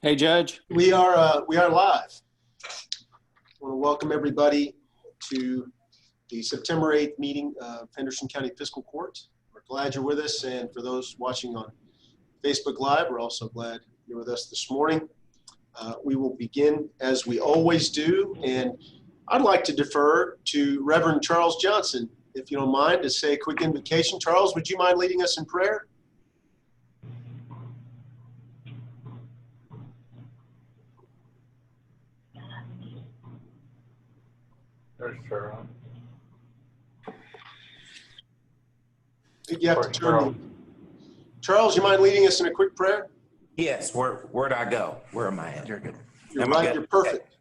Hey, Judge. We are live. I want to welcome everybody to the September 8th meeting of Henderson County Fiscal Court. We're glad you're with us, and for those watching on Facebook Live, we're also glad you're with us this morning. We will begin as we always do, and I'd like to defer to Reverend Charles Johnson, if you don't mind, to say a quick invocation. Charles, would you mind leading us in prayer? Sure. I think you have to turn Charles, you mind leading us in a quick prayer? Yes, where'd I go? Where am I at? You're right, you're perfect.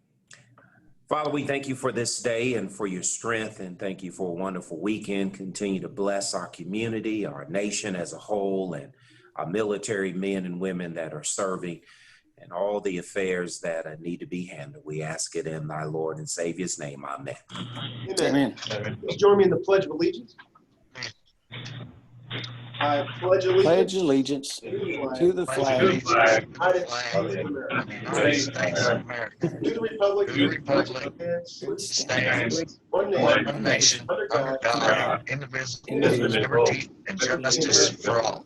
Father, we thank you for this day and for your strength, and thank you for a wonderful weekend. Continue to bless our community, our nation as a whole, and our military men and women that are serving, and all the affairs that need to be handled. We ask it in thy Lord and Savior's name. Amen. Amen. Please join me in the Pledge of Allegiance. I pledge allegiance to the flag of America, to the republic which stands one nation under God, indivisible, liberty and justice for all.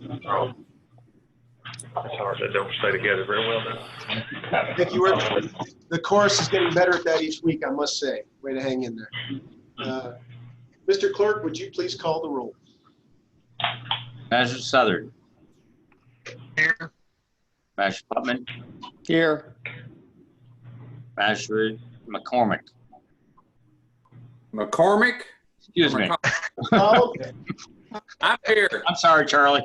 It's hard to don't stay together very well now. Thank you. The chorus is getting better at that each week, I must say. Way to hang in there. Mr. Clerk, would you please call the roll? Manager Southern. Here. Manager Putman. here. Manager McCormick. McCormick. Excuse me. Oh, okay. I'm here. I'm sorry, Charlie.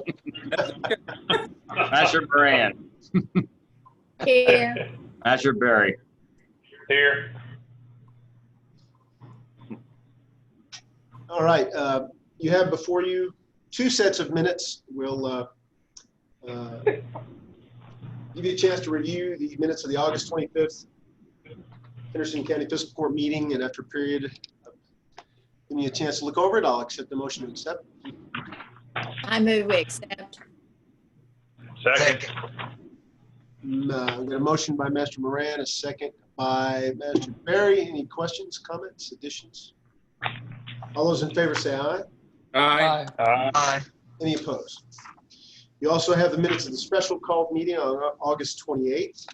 Manager Moran. Here. Manager Berry. Here. All right. You have before you two sets of minutes. We'll give you a chance to review the minutes of the August 25th Henderson County Fiscal Court meeting, and after a period of giving you a chance to look over it, I'll accept the motion to accept. I move we accept. Second. We got a motion by Master Moran, a second by Master Berry. Any questions, comments, additions? All those in favor say aye. Aye. Aye. Any opposed? You also have the minutes of the special called meeting on August 28th,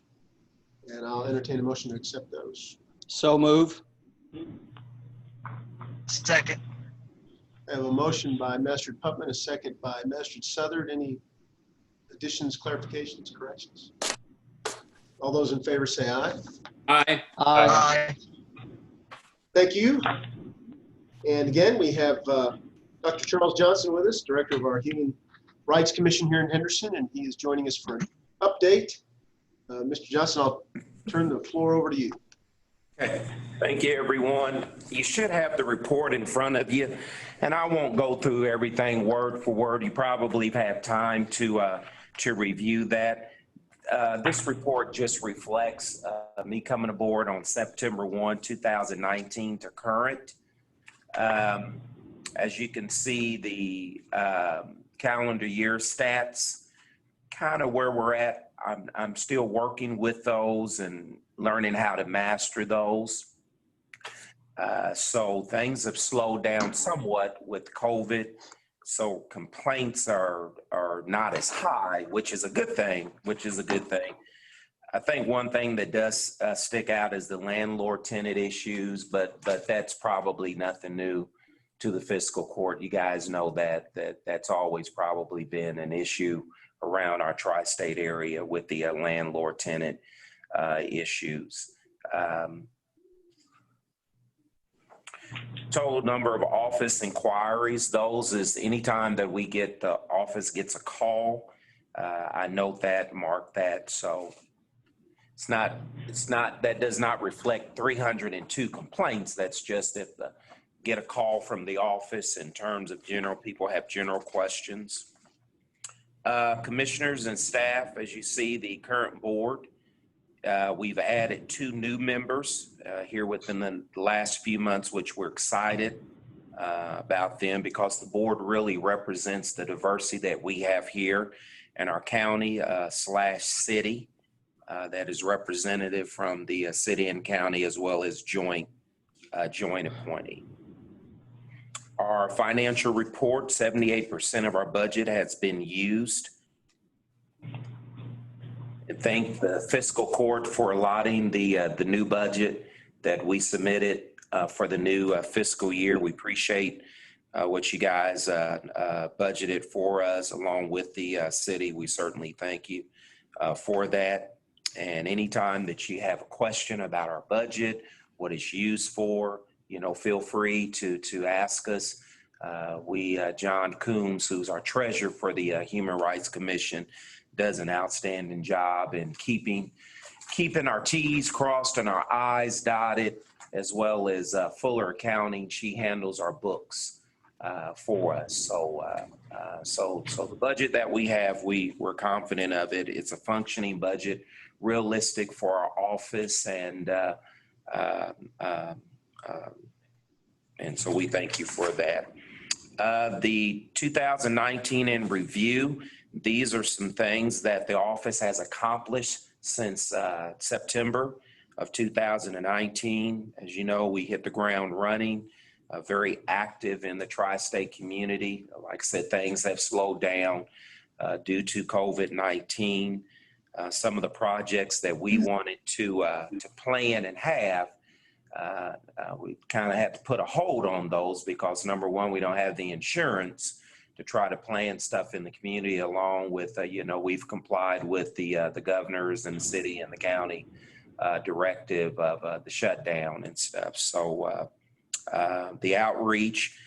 and I'll entertain a motion to accept those. So move. Second. I have a motion by Master Putman, a second by Master Southern. Any additions, clarifications, corrections? All those in favor say aye. Aye. Aye. Thank you. And again, we have Dr. Charles Johnson with us, Director of our Human Rights Commission here in Henderson, and he is joining us for an update. Mr. Johnson, I'll turn the floor over to you. Okay. Thank you, everyone. You should have the report in front of you, and I won't go through everything word for word. You probably have time to review that. This report just reflects me coming aboard on September 1, 2019 to current. As you can see, the calendar year stats, kind of where we're at. I'm still working with those and learning how to master those. So things have slowed down somewhat with COVID. So complaints are not as high, which is a good thing, I think one thing that does stick out is the landlord-tenant issues, but that's probably nothing new to the fiscal court. You guys know that's always probably been an issue around our tri-state area with the landlord-tenant issues. Total number of office inquiries, those is anytime that we get the office gets a call. I note that, mark that. So it's not, that does not reflect 302 complaints. That's just if get a call from the office in terms of people have general questions. Commissioners and staff, as you see, the current board, we've added 2 new members here within the last few months, which we're excited about them because the board really represents the diversity that we have here in our county / city. that is representative from the city and county, as well as joint appointee. Our financial report, 78% of our budget has been used. And thank the fiscal court for allotting the new budget that we submitted for the new fiscal year. We appreciate what you guys budgeted for us along with the city. We certainly thank you for that. And anytime that you have a question about our budget, what it's used for, feel free to ask us. John Coombs, who's our treasurer for the Human Rights Commission, does an outstanding job in keeping our T's crossed and our I's dotted, as well as Fuller Accounting. She handles our books for us. So the budget that we have, we're confident of it. It's a functioning budget, realistic for our office, and so we thank you for that. The 2019 in review, these are some things that the office has accomplished since September of 2019. As you know, we hit the ground running, very active in the tri-state community. Like I said, things have slowed down due to COVID-19. Some of the projects that we wanted to plan and have, we kind of had to put a hold on those because, number one, we don't have the insurance to try to plan stuff in the community, along with, we've complied with the governors and the city and the county directive of the shutdown and stuff. So the outreach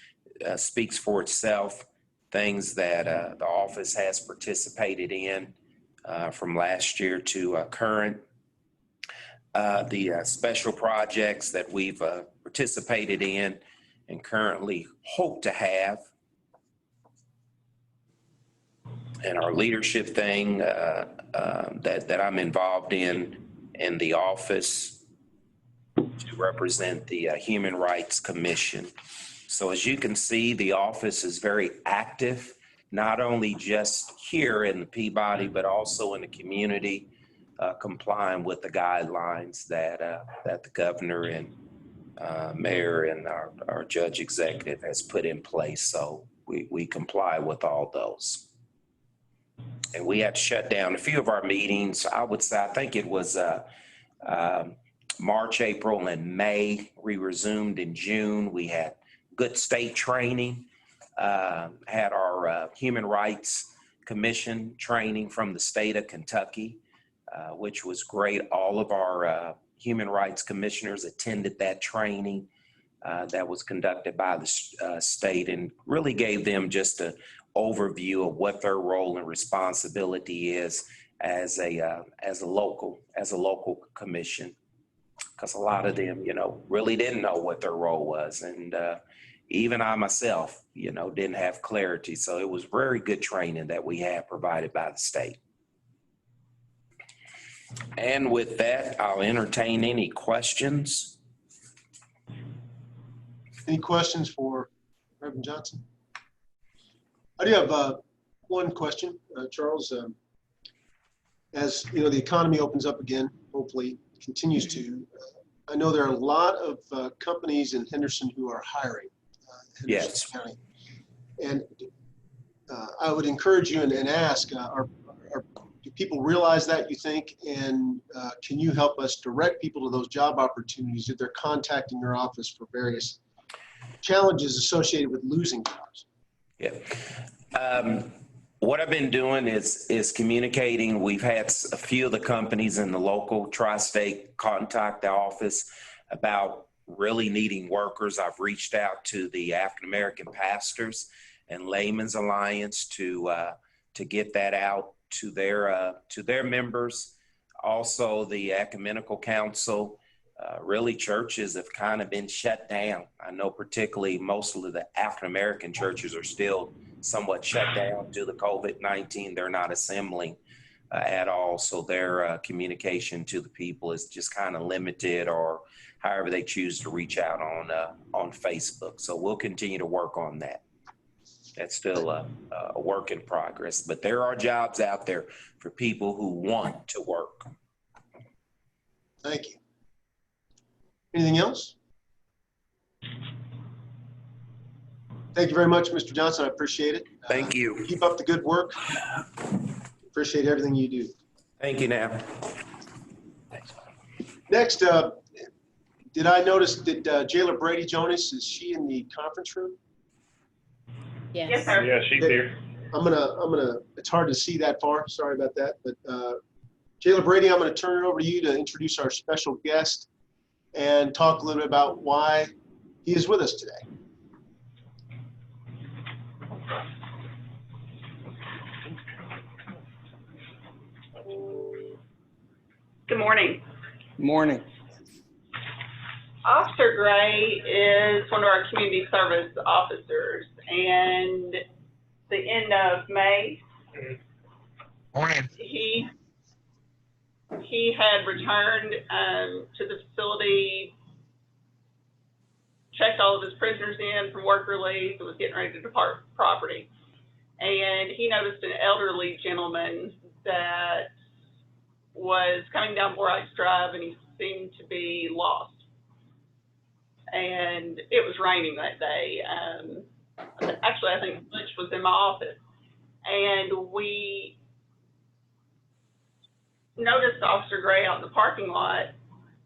speaks for itself, things that the office has participated in from last year to current. The special projects that we've participated in and currently hope to have, and our leadership thing that I'm involved in the office to represent the Human Rights Commission. So as you can see, the office is very active, not only just here in the Peabody, but also in the community, complying with the guidelines that the governor and mayor and our judge executive has put in place. So we comply with all those. And we had to shut down a few of our meetings. I would say, I think it was March, April, and May. We resumed in June. We had good state training, had our Human Rights Commission training from the state of Kentucky, which was great. All of our human rights commissioners attended that training that was conducted by the state, and really gave them just an overview of what their role and responsibility is as a local commission, because a lot of them, really didn't know what their role was, and even I myself, didn't have clarity. So it was very good training that we had provided by the state. And with that, I'll entertain any questions. Any questions for Reverend Johnson? I do have one question, Charles. As the economy opens up again, hopefully continues to, I know there are a lot of companies in Henderson who are hiring. Yes. County. And I would encourage you and ask, do people realize that, you think, and can you help us direct people to those job opportunities if they're contacting your office for various challenges associated with losing jobs? Yeah. What I've been doing is communicating. We've had a few of the companies in the local tri-state contact the office about really needing workers. I've reached out to the African American Pastors and Layman's Alliance to get that out to their members. Also, the Ecumenical Council. Really, churches have kind of been shut down. I know particularly most of the African American churches are still somewhat shut down due to COVID-19. They're not assembling at all. So their communication to the people is just kind of limited, or however they choose to reach out on Facebook. So we'll continue to work on that. That's still a work in progress, but there are jobs out there for people who want to work. Thank you. Anything else? Thank you very much, Mr. Johnson. I appreciate it. Thank you. Keep up the good work. Appreciate everything you do. Thank you now. Next, did I notice that Jailer Brady Jonas, is she in the conference room? Yes. Yeah, she's here. It's hard to see that far. Sorry about that. But Jailer Brady, I'm gonna turn it over to you to introduce our special guest and talk a little bit about why he is with us today. Good morning. Morning. Officer Gray is one of our community service officers, and the end of May, Morning. he had returned to the facility, checked all of his prisoners in from work release, and was getting ready to depart property. And he noticed an elderly gentleman that was coming down Borax Drive, and he seemed to be lost. And it was raining that day. Actually, I think Butch was in my office, and we noticed Officer Gray out in the parking lot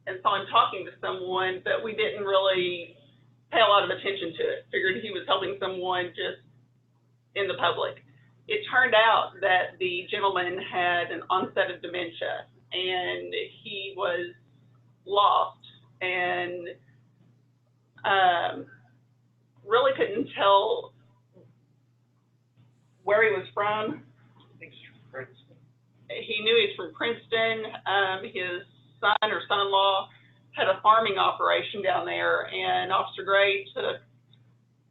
and saw him talking to someone, but we didn't really pay a lot of attention to it. Figured he was helping someone just in the public. It turned out that the gentleman had an onset of dementia, and he was lost and really couldn't tell where he was from. He knew he was from Princeton. His son or son-in-law had a farming operation down there, and Officer Gray took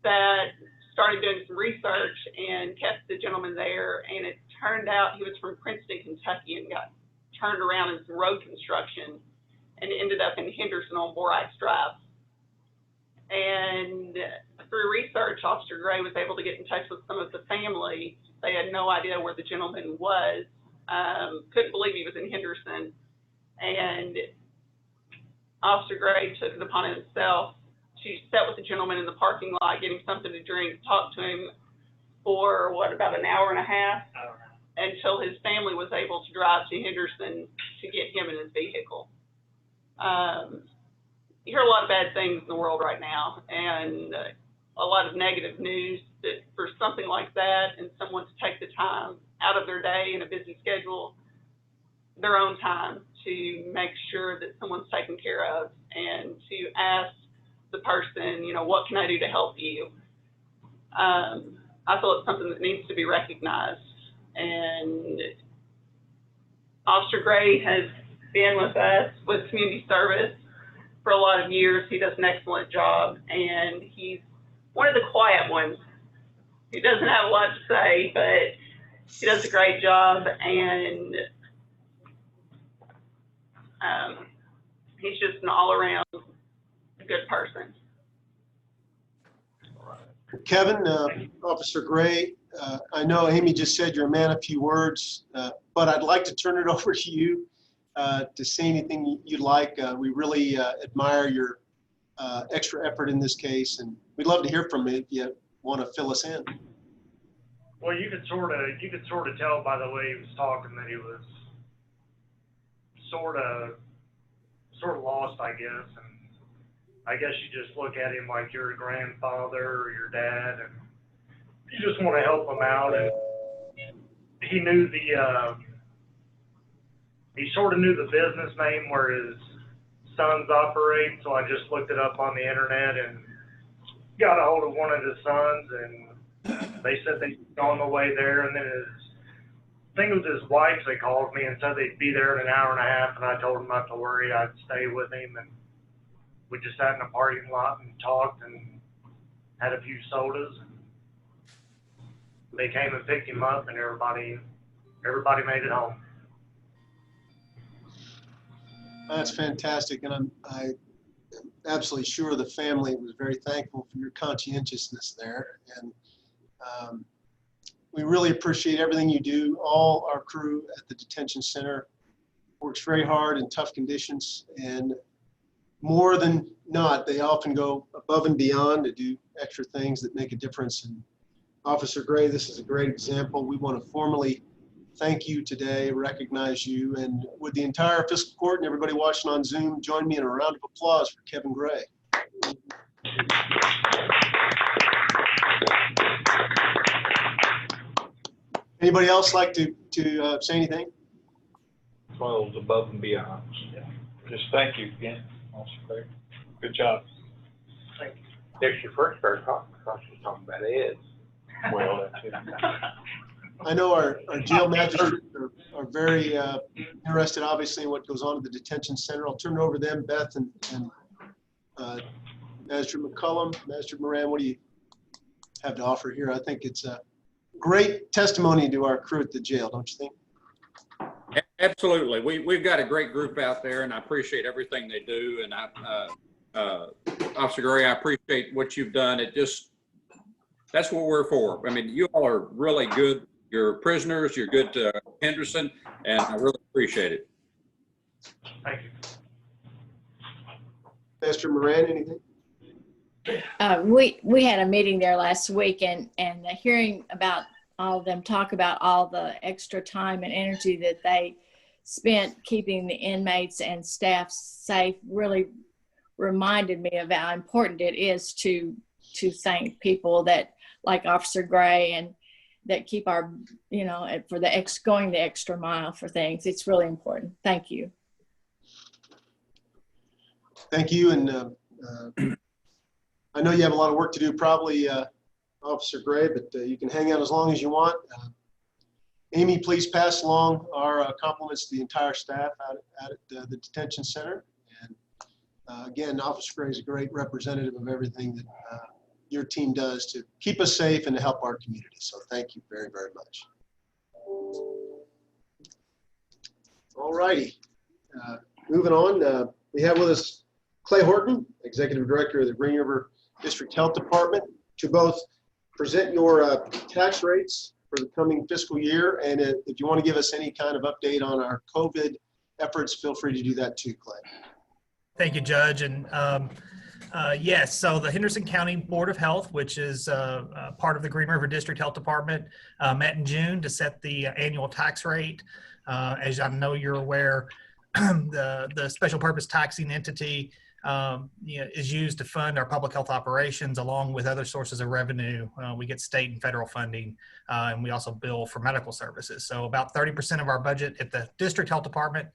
that, started doing some research, and kept the gentleman there. And it turned out he was from Princeton, Kentucky, and got turned around in some road construction and ended up in Henderson on Borax Drive. And through research, Officer Gray was able to get in touch with some of the family. They had no idea where the gentleman was. Couldn't believe he was in Henderson. And Officer Gray took it upon himself to sit with the gentleman in the parking lot, get him something to drink, talk to him for about an hour and a half, until his family was able to drive to Henderson to get him in his vehicle. You hear a lot of bad things in the world right now, and a lot of negative news. That for something like that, and someone to take the time out of their day in a busy schedule, their own time, to make sure that someone's taken care of, and to ask the person, what can I do to help you? I feel it's something that needs to be recognized. And Officer Gray has been with us with community service for a lot of years. He does an excellent job, and he's one of the quiet ones. He doesn't have a lot to say, but he does a great job, and he's just an all-around good person. Kevin, Officer Gray, I know Amy just said you're a man of few words, but I'd like to turn it over to you to say anything you'd like. We really admire your extra effort in this case, and we'd love to hear from you if you want to fill us in. Well, you could sort of tell by the way he was talking that he was sort of lost, I guess. And I guess you just look at him like you're a grandfather or your dad, and you just want to help him out. And he knew he sort of knew the business name where his sons operate, so I just looked it up on the internet and got a hold of one of his sons, and they said they'd be on the way there. And then I think it was his wife, they called me and said they'd be there in an hour and a half, and I told him not to worry, I'd stay with him. And we just sat in a parking lot and talked and had a few sodas. They came and picked him up, and everybody made it home. That's fantastic, and I'm absolutely sure the family was very thankful for your conscientiousness there. And we really appreciate everything you do, all our crew at the detention center. works very hard in tough conditions, and more than not, they often go above and beyond to do extra things that make a difference. And Officer Gray, this is a great example. We want to formally thank you today, recognize you, and would the entire fiscal court and everybody watching on Zoom join me in a round of applause for Kevin Gray. Anybody else like to say anything? Well, it was above and beyond. Yeah. Just thank you again, Officer Gray. Good job. Thank you. There's your first fair talk, because she's talking about Ed. Well, that's it. I know our jail magistrates are very interested, obviously, in what goes on at the detention center. I'll turn it over to them, Beth and Magistrate McCullum, Magistrate Moran. What do you have to offer here? I think it's a great testimony to our crew at the jail, don't you think? Absolutely. We've got a great group out there, and I appreciate everything they do. And Officer Gray, I appreciate what you've done. That's what we're for. I mean, you all are really good. You're prisoners. You're good to Henderson, and I really appreciate it. Thank you. Pastor Moran, anything? We had a meeting there last week, and hearing about all of them talk about all the extra time and energy that they spent keeping the inmates and staff safe really reminded me of how important it is to thank people that, like Officer Gray, and that keep our, for going the extra mile for things. It's really important. Thank you. Thank you. And I know you have a lot of work to do, probably, Officer Gray, but you can hang out as long as you want. Amy, please pass along our compliments to the entire staff out at the detention center. And again, Officer Gray is a great representative of everything that your team does to keep us safe and to help our community. So thank you very, very much. All righty. Moving on, we have with us Clay Horton, Executive Director of the Green River District Health Department, to both present your tax rates for the coming fiscal year. And if you want to give us any kind of update on our COVID efforts, feel free to do that too, Clay. Thank you, Judge. And yes, so the Henderson County Board of Health, which is part of the Green River District Health Department, met in June to set the annual tax rate. As I know you're aware, the special purpose taxing entity is used to fund our public health operations along with other sources of revenue. We get state and federal funding, and we also bill for medical services. So about 30% of our budget at the District Health Department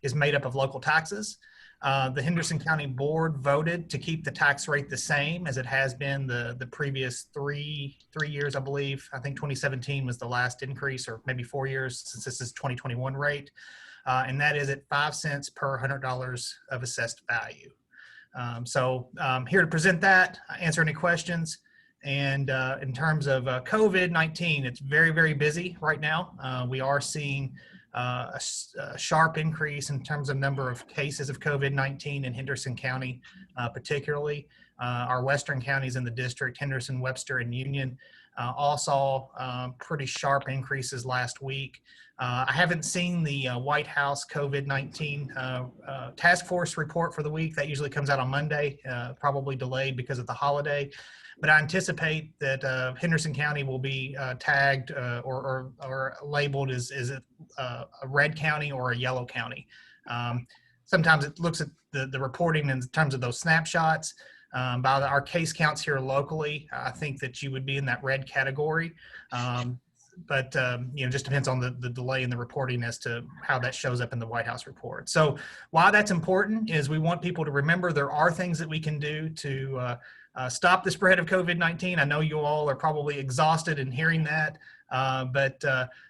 is made up of local taxes. The Henderson County Board voted to keep the tax rate the same as it has been the previous three years, I believe. I think 2017 was the last increase, or maybe 4 years since this is 2021 rate. And that is at 5 cents per $100 of assessed value. So I'm here to present that, answer any questions. And in terms of COVID-19, it's very, very busy right now. We are seeing a sharp increase in terms of number of cases of COVID-19 in Henderson County, particularly. Our western counties in the district, Henderson, Webster, and Union, all saw pretty sharp increases last week. I haven't seen the White House COVID-19 task force report for the week. That usually comes out on Monday, probably delayed because of the holiday. But I anticipate that Henderson County will be tagged or labeled as a red county or a yellow county. Sometimes it looks at the reporting in terms of those snapshots. By our case counts here locally, I think that you would be in that red category. But just depends on the delay in the reporting as to how that shows up in the White House report. So why that's important is we want people to remember there are things that we can do to stop the spread of COVID-19. I know you all are probably exhausted in hearing that, but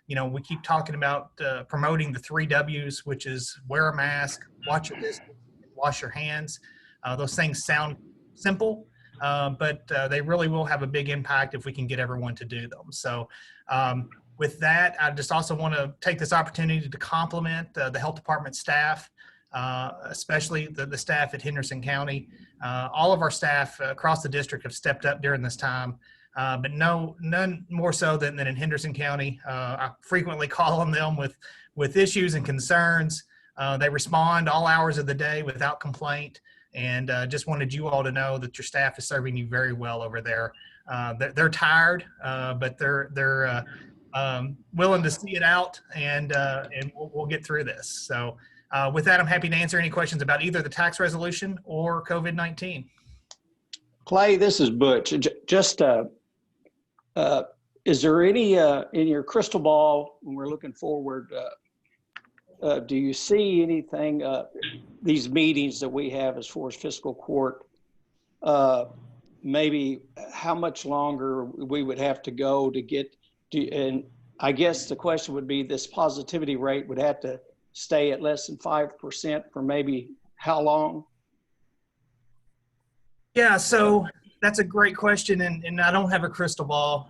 we keep talking about promoting the 3 W's, which is wear a mask, watch your distance, wash your hands. Those things sound simple, but they really will have a big impact if we can get everyone to do them. So with that, I just also want to take this opportunity to compliment the health department staff, especially the staff at Henderson County. All of our staff across the district have stepped up during this time, but none more so than in Henderson County. I frequently call on them with issues and concerns. They respond all hours of the day without complaint. And just wanted you all to know that your staff is serving you very well over there. They're tired, but they're willing to see it out, and we'll get through this. So with that, I'm happy to answer any questions about either the tax resolution or COVID-19. Clay, this is Butch. Just, is there any, in your crystal ball, when we're looking forward, do you see anything, these meetings that we have as far as fiscal court, maybe how much longer we would have to go to get to, and I guess the question would be, this positivity rate would have to stay at less than 5% for maybe how long? Yeah, so that's a great question, and I don't have a crystal ball.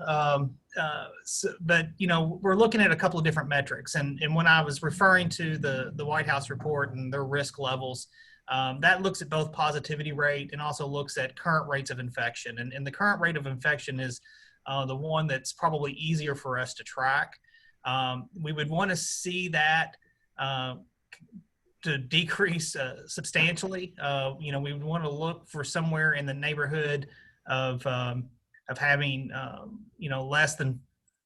But we're looking at a couple of different metrics, and when I was referring to the White House report and their risk levels, that looks at both positivity rate and also looks at current rates of infection. And the current rate of infection is the one that's probably easier for us to track. We would want to see that to decrease substantially. We would want to look for somewhere in the neighborhood of having less than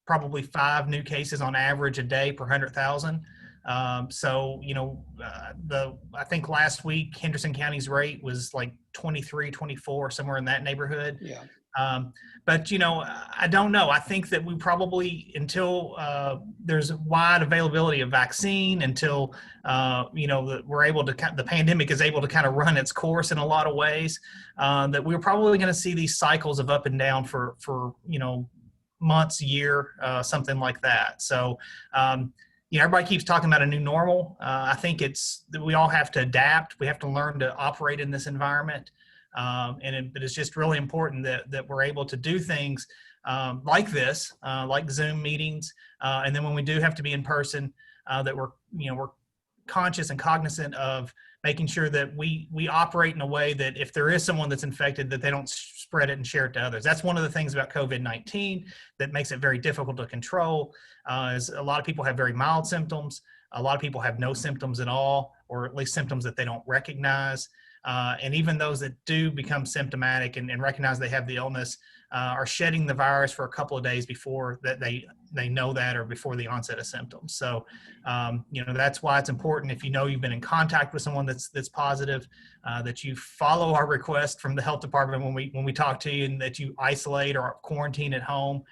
probably 5 new cases on average a day per 100,000. I think last week Henderson County's rate was like 23, 24, somewhere in that neighborhood. Yeah. But I don't know. I think that we probably, until there's wide availability of vaccine, until we're able to, the pandemic is able to kind of run its course in a lot of ways, that we're probably going to see these cycles of up and down for months, year, something like that. So everybody keeps talking about a new normal. I think it's that we all have to adapt. We have to learn to operate in this environment. But it's just really important that we're able to do things like this, like Zoom meetings, and then when we do have to be in person, that we're conscious and cognizant of making sure that we operate in a way that if there is someone that's infected, that they don't spread it and share it to others. That's one of the things about COVID-19 that makes it very difficult to control. Is a lot of people have very mild symptoms. A lot of people have no symptoms at all, or at least symptoms that they don't recognize. And even those that do become symptomatic and recognize they have the illness are shedding the virus for a couple of days before that they know that, or before the onset of symptoms. So, that's why it's important, if you've been in contact with someone that's positive, that you follow our request from the health department when we talk to you, and that you isolate or quarantine at home.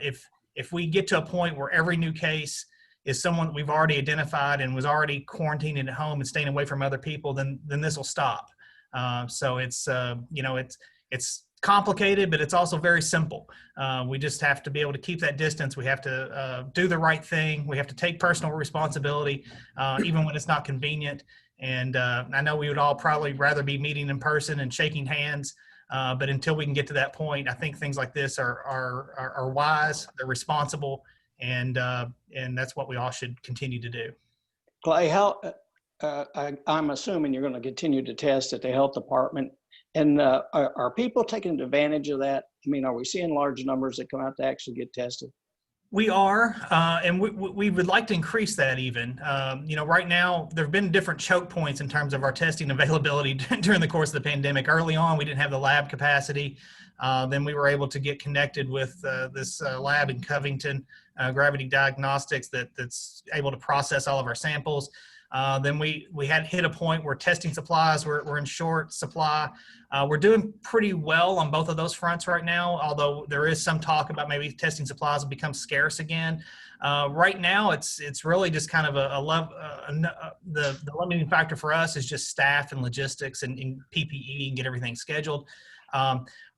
If we get to a point where every new case is someone we've already identified and was already quarantining at home and staying away from other people, then this will stop. So it's complicated, but it's also very simple. We just have to be able to keep that distance. We have to do the right thing. We have to take personal responsibility, even when it's not convenient. And I know we would all probably rather be meeting in person and shaking hands. But until we can get to that point, I think things like this are wise, they're responsible, and that's what we all should continue to do. Clay, I'm assuming you're going to continue to test at the health department, and are people taking advantage of that? I mean, are we seeing large numbers that come out to actually get tested? We are, and we would like to increase that even. Right now, there have been different choke points in terms of our testing availability during the course of the pandemic. Early on, we didn't have the lab capacity. Then we were able to get connected with this lab in Covington, Gravity Diagnostics, that's able to process all of our samples. Then we had hit a point where testing supplies were in short supply. We're doing pretty well on both of those fronts right now, although there is some talk about maybe testing supplies will become scarce again. Right now, it's really just kind of the limiting factor for us is just staff and logistics and PPE and get everything scheduled.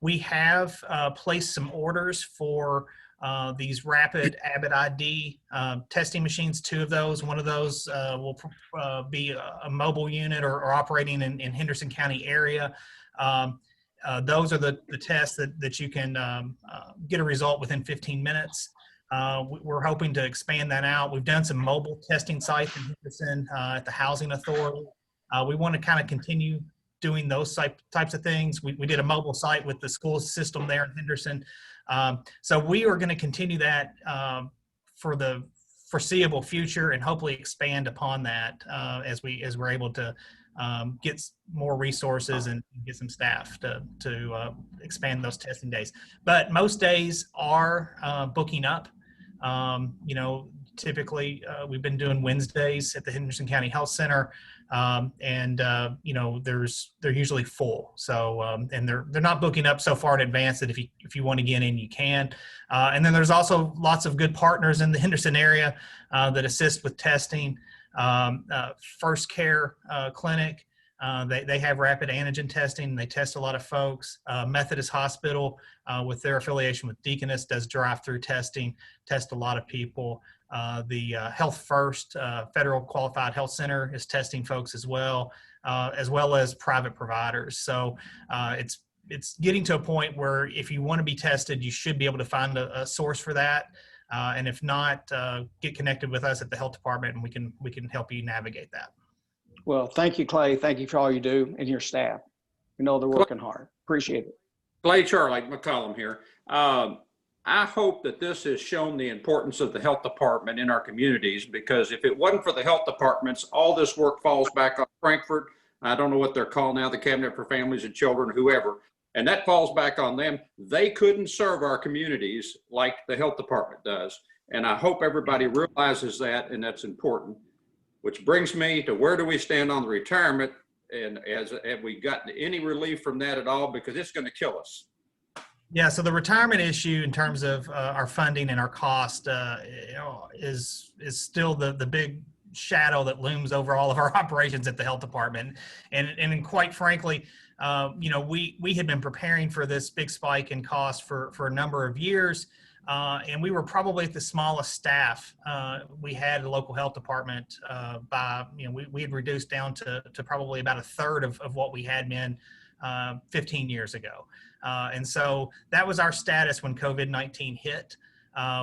We have placed some orders for these rapid Abbott ID testing machines, 2 of those. One of those will be a mobile unit or operating in Henderson County area. Those are the tests that you can get a result within 15 minutes. We're hoping to expand that out. We've done some mobile testing sites in Henderson at the Housing Authority. We want to kind of continue doing those types of things. We did a mobile site with the school system there in Henderson. So we are going to continue that for the foreseeable future, and hopefully expand upon that as we're able to get more resources and get some staff to expand those testing days. But most days are booking up. Typically we've been doing Wednesdays at the Henderson County Health Center, and they're usually full. So and they're not booking up so far in advance that if you want to get in, you can. And then there's also lots of good partners in the Henderson area that assist with testing. First Care Clinic, they have rapid antigen testing. They test a lot of folks. Methodist Hospital, with their affiliation with Deaconess, does drive-through testing, test a lot of people. The Health First Federal Qualified Health Center is testing folks as well as private providers. So it's getting to a point where if you want to be tested, you should be able to find a source for that. And if not, get connected with us at the health department, and we can help you navigate that. Well, thank you, Clay. Thank you for all you do and your staff. We know they're working hard. Appreciate it. Clay Charlie McCollum here. I hope that this has shown the importance of the health department in our communities, because if it wasn't for the health departments, all this work falls back on Frankfurt. I don't know what they're called now, the Cabinet for Families and Children, whoever, and that falls back on them. They couldn't serve our communities like the health department does. And I hope everybody realizes that, and that's important. Which brings me to, where do we stand on the retirement? And have we gotten any relief from that at all? Because it's going to kill us. Yeah, so the retirement issue in terms of our funding and our cost is still the big shadow that looms over all of our operations at the health department. And quite frankly, we had been preparing for this big spike in cost for a number of years. And we were probably at the smallest staff we had at the local health department we had reduced down to probably about a third of what we had been 15 years ago. And so that was our status when COVID-19 hit.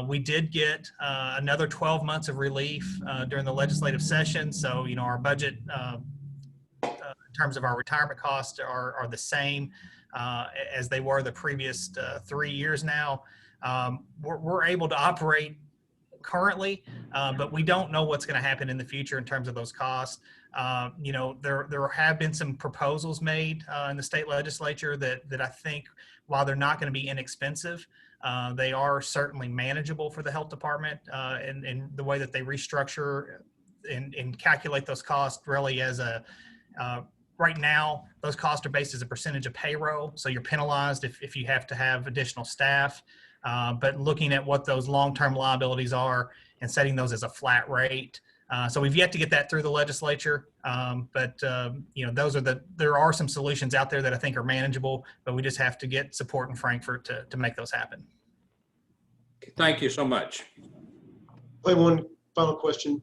We did get another 12 months of relief during the legislative session. So, our budget in terms of our retirement costs are the same as they were the previous 3 years now. We're able to operate currently, but we don't know what's going to happen in the future in terms of those costs. There have been some proposals made in the state legislature that I think, while they're not going to be inexpensive, they are certainly manageable for the health department, and the way that they restructure and calculate those costs really as right now, those costs are based as a percentage of payroll. So you're penalized if you have to have additional staff. But looking at what those long-term liabilities are and setting those as a flat rate. So we've yet to get that through the legislature. But there are some solutions out there that I think are manageable, but we just have to get support in Frankfurt to make those happen. Thank you so much. One final question.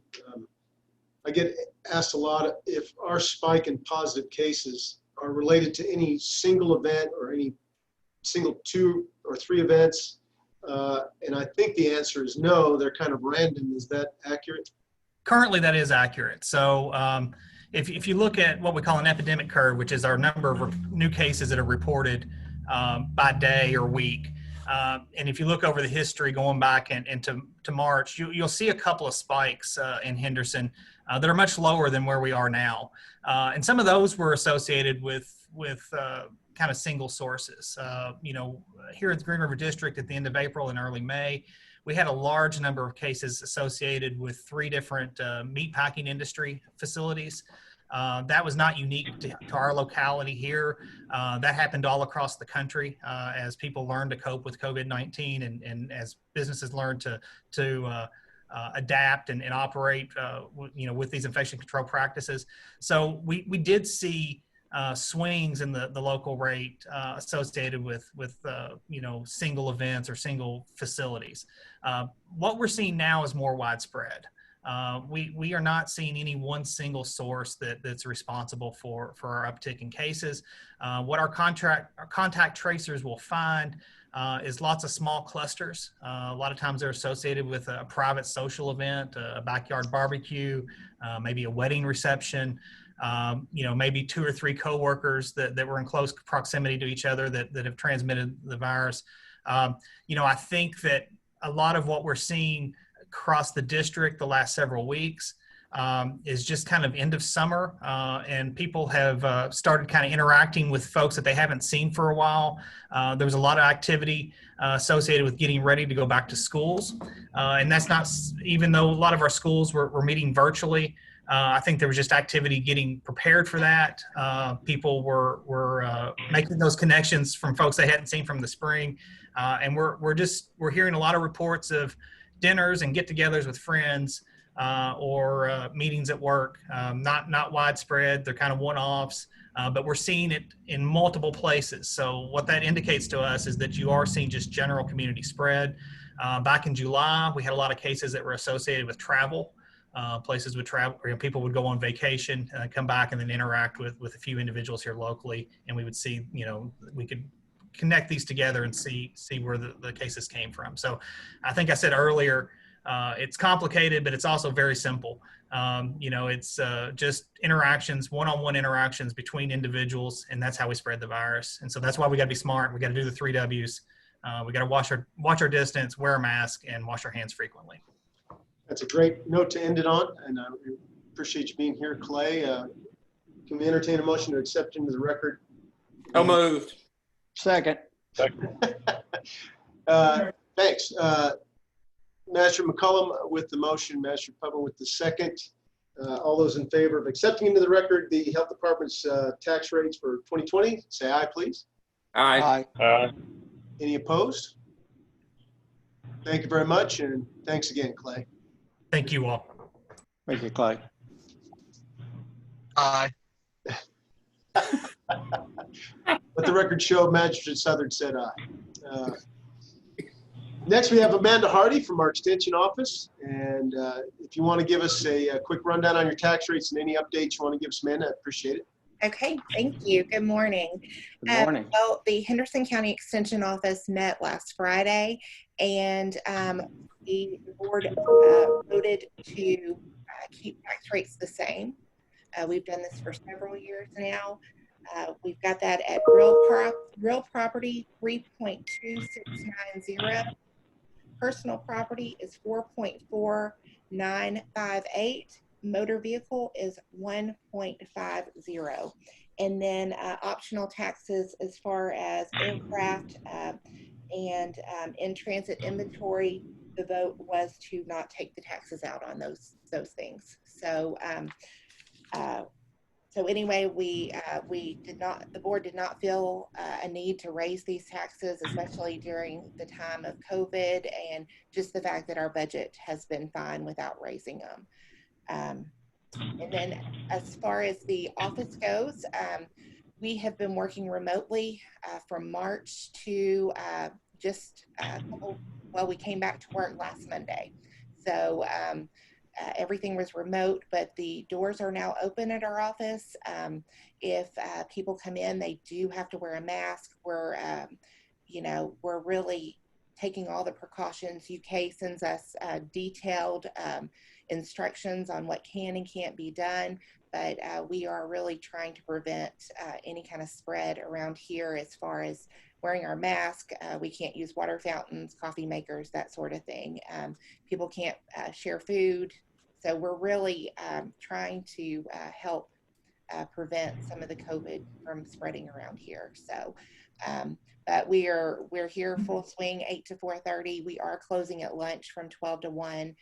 I get asked a lot if our spike in positive cases are related to any single event or any single 2 or 3 events. And I think the answer is no, they're kind of random. Is that accurate? Currently, that is accurate. So if you look at what we call an epidemic curve, which is our number of new cases that are reported by day or week, and if you look over the history going back into March, you'll see a couple of spikes in Henderson that are much lower than where we are now. And some of those were associated with kind of single sources. Here at the Green River District at the end of April and early May, we had a large number of cases associated with 3 different meatpacking industry facilities. That was not unique to our locality here. That happened all across the country as people learned to cope with COVID-19 and as businesses learned to adapt and operate with these infection control practices. So we did see swings in the local rate associated with single events or single facilities. What we're seeing now is more widespread. We are not seeing any one single source that's responsible for our uptick in cases. What our contact tracers will find is lots of small clusters. A lot of times they're associated with a private social event, a backyard barbecue, maybe a wedding reception. Maybe 2 or 3 coworkers that were in close proximity to each other that have transmitted the virus. I think that a lot of what we're seeing across the district the last several weeks is just kind of end of summer, and people have started kind of interacting with folks that they haven't seen for a while. There was a lot of activity associated with getting ready to go back to schools, and that's not, even though a lot of our schools were meeting virtually, I think there was just activity getting prepared for that. People were making those connections from folks they hadn't seen from the spring, and we're hearing a lot of reports of dinners and get-togethers with friends, or meetings at work. Not widespread. They're kind of one-offs, but we're seeing it in multiple places. So what that indicates to us is that you are seeing just general community spread. Back in July, we had a lot of cases that were associated with travel. Places would travel, people would go on vacation, come back and then interact with a few individuals here locally, and we would see, we could connect these together and see where the cases came from. So I think I said earlier, it's complicated, but it's also very simple. It's just interactions, one-on-one interactions between individuals, and that's how we spread the virus. And so that's why we got to be smart. We got to do the 3 W's. We got to watch our distance, wear a mask, and wash our hands frequently. That's a great note to end it on, and I appreciate you being here, Clay. Can we entertain a motion to accept into the record? So moved. Second. Thanks. Master McCullum with the motion, Master Pubba with the second. All those in favor of accepting into the record the Health Department's tax rates for 2020, say aye, please. Aye. Any opposed? Thank you very much, and thanks again, Clay. Thank you all. Thank you, Clay. Aye. Let the record show Magistrate Southern said aye. Next, we have Amanda Hardy from our Detention office. And if you want to give us a quick rundown on your tax rates and any updates you want to give us, Amanda, I appreciate it. Okay, thank you. Good morning. Good morning. Well, the Henderson County Extension Office met last Friday, and the board voted to keep tax rates the same. We've done this for several years now. We've got that at real property 3.2690. Personal property is 4.4958. Motor vehicle is 1.50. And then optional taxes as far as aircraft and in-transit inventory, the vote was to not take the taxes out on those things. So anyway, the board did not feel a need to raise these taxes, especially during the time of COVID, and just the fact that our budget has been fine without raising them. And then as far as the office goes, we have been working remotely from March to we came back to work last Monday. So everything was remote, but the doors are now open at our office. If people come in, they do have to wear a mask. We're really taking all the precautions. UK sends us detailed instructions on what can and can't be done, but we are really trying to prevent any kind of spread around here as far as wearing our mask. We can't use water fountains, coffee makers, that sort of thing. People can't share food. So we're really trying to help prevent some of the COVID from spreading around here. So, but we're here full swing, 8 to 4:30. We are closing at lunch from 12 to 1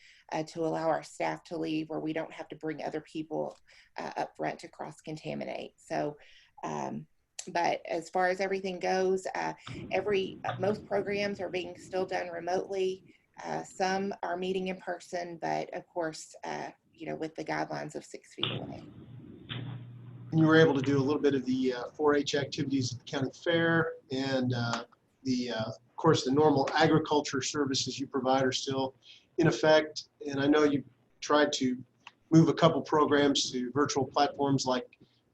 to allow our staff to leave, where we don't have to bring other people up front to cross-contaminate. So, but as far as everything goes, most programs are being still done remotely. Some are meeting in person, but of course, with the guidelines of 6 feet away. And you were able to do a little bit of the 4-H activities at the county fair, and of course, the normal agriculture services you provide are still in effect. And I know you tried to move a couple programs to virtual platforms, like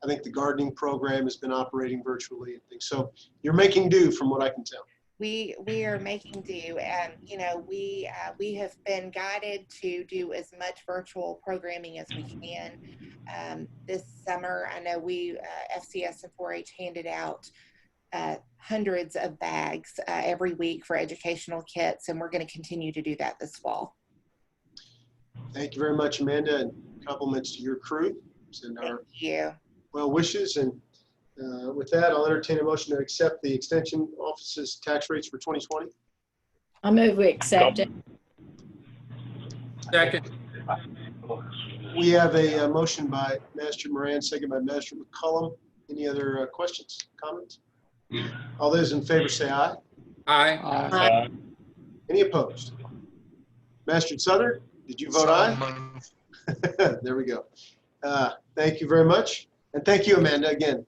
I think the gardening program has been operating virtually and things. So you're making do, from what I can tell. We are making do, and we have been guided to do as much virtual programming as we can. This summer, I know FCS and 4-H handed out hundreds of bags every week for educational kits, and we're going to continue to do that this fall. Thank you very much, Amanda, and compliments to your crew. Send our Thank you. well wishes. And with that, I'll entertain a motion to accept the Extension Office's tax rates for 2020. I move we accept it. Second. We have a motion by Master Moran, second by Master McCullum. Any other questions, comments? All those in favor say aye. Aye. Aye. Any opposed? Master Southern, did you vote So aye? moved. There we go. Thank you very much. And thank you, Amanda, again.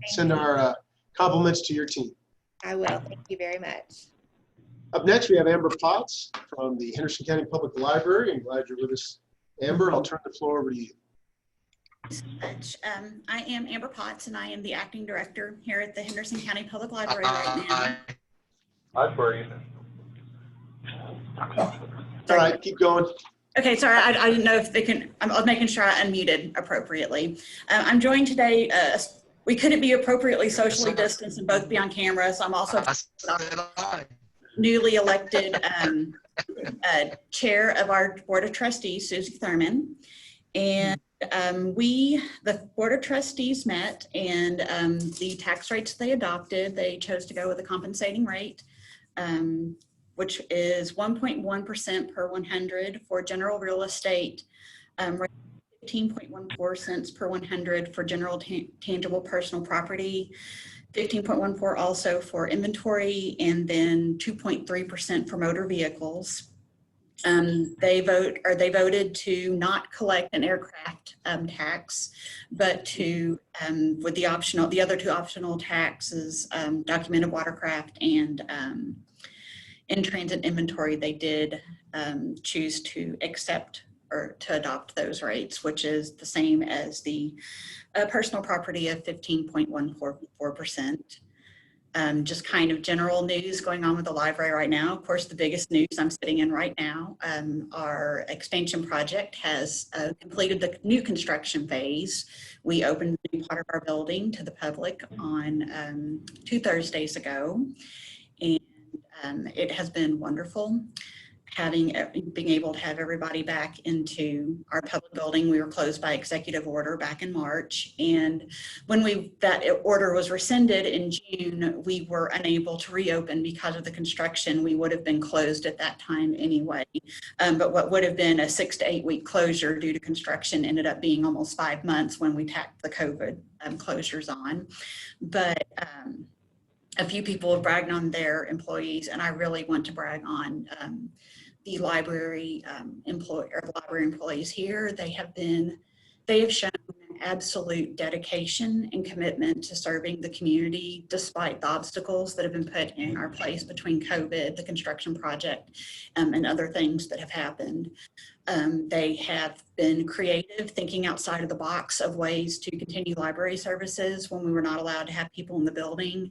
Send our compliments to your team. I will. Thank you very much. Up next, we have Amber Potts from the Henderson County Public Library. I'm glad you're with us, Amber. I'll turn the floor over to you. Thanks so much. I am Amber Potts, and I am the acting director here at the Henderson County Public Library right now. I'd breathe. All right, keep going. Okay, sorry, I didn't know if they can, I was making sure I unmuted appropriately. I'm joined today, we couldn't be appropriately socially distanced and both be on camera, so I'm also newly elected chair of our Board of Trustees, Susie Thurman. And the Board of Trustees met, and the tax rates they adopted, they chose to go with a compensating rate, which is 1.1% per 100 for general real estate, 15.14 cents per 100 for general tangible personal property, 15.14 also for inventory, and then 2.3% for motor vehicles. They voted to not collect an aircraft tax, but to with the other two optional taxes, documented watercraft and in-transit inventory, they did choose to accept or to adopt those rates, which is the same as the personal property of 15.14%. Just kind of general news going on with the library right now. Of course, the biggest news I'm sitting in right now, our expansion project has completed the new construction phase. We opened the new part of our building to the public on 2 Thursdays ago, and it has been wonderful being able to have everybody back into our public building. We were closed by executive order back in March, and when that order was rescinded in June, we were unable to reopen because of the construction. We would have been closed at that time anyway, but what would have been a 6 to 8 week closure due to construction ended up being almost 5 months when we tacked the COVID closures on. But a few people have bragged on their employees, and I really want to brag on the library employees here. They have shown absolute dedication and commitment to serving the community despite the obstacles that have been put in our place between COVID, the construction project, and other things that have happened. They have been creative, thinking outside of the box of ways to continue library services when we were not allowed to have people in the building,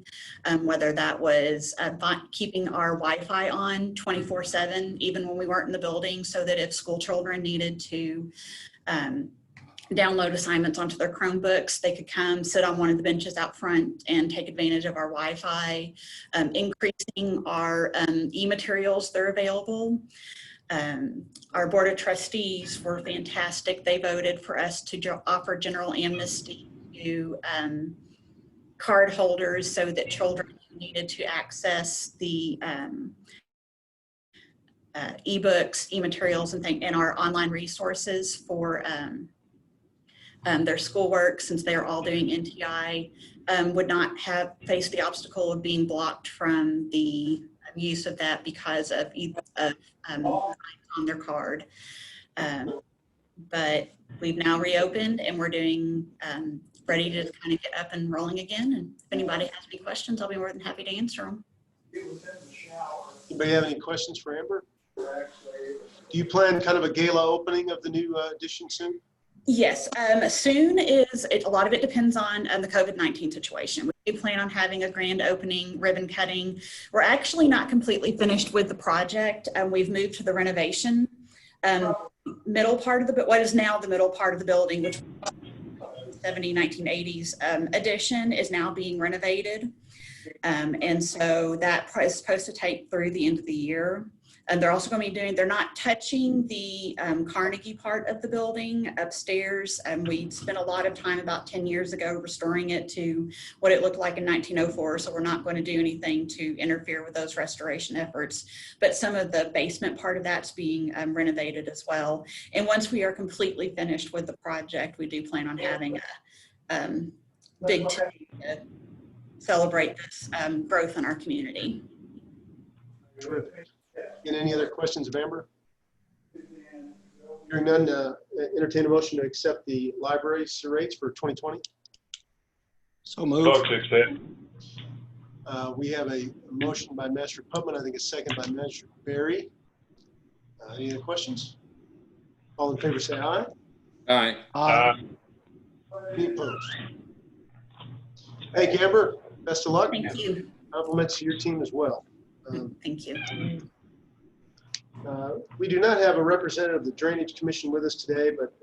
whether that was keeping our Wi-Fi on 24/7, even when we weren't in the building, so that if school children needed to download assignments onto their Chromebooks, they could come sit on one of the benches out front and take advantage of our Wi-Fi, increasing our e-materials that are available. Our Board of Trustees were fantastic. They voted for us to offer general amnesty to card holders so that children who needed to access the e-books, e-materials, and our online resources for their schoolwork, since they are all doing NTI, would not face the obstacle of being blocked from the use of that because of on their card. But we've now reopened, and we're doing ready to kind of get up and rolling again. And if anybody has any questions, I'll be more than happy to answer them. Anybody have any questions for Amber? Do you plan kind of a gala opening of the new edition soon? Yes, soon is, a lot of it depends on the COVID-19 situation. We do plan on having a grand opening, ribbon cutting. We're actually not completely finished with the project. We've moved to the renovation middle part of what is now the middle part of the building, which 1980s addition is now being renovated. And so that is supposed to take through the end of the year. And they're also going to be doing, they're not touching the Carnegie part of the building upstairs. We spent a lot of time about 10 years ago restoring it to what it looked like in 1904. So we're not going to do anything to interfere with those restoration efforts. But some of the basement part of that's being renovated as well. And once we are completely finished with the project, we do plan on having a big tea to celebrate this growth in our community. Terrific. And any other questions of Amber? Hearing none, entertain a motion to accept the library's rates for 2020. So moved. Vote to accept. We have a motion by Master Putman, I think a second by Master Berry. Any other questions? All in favor say aye. Aye. Any opposed? Hey, Amber, best of luck. Thank you. Compliments to your team as well. Thank you. We do not have a representative of the Drainage Commission with us today, but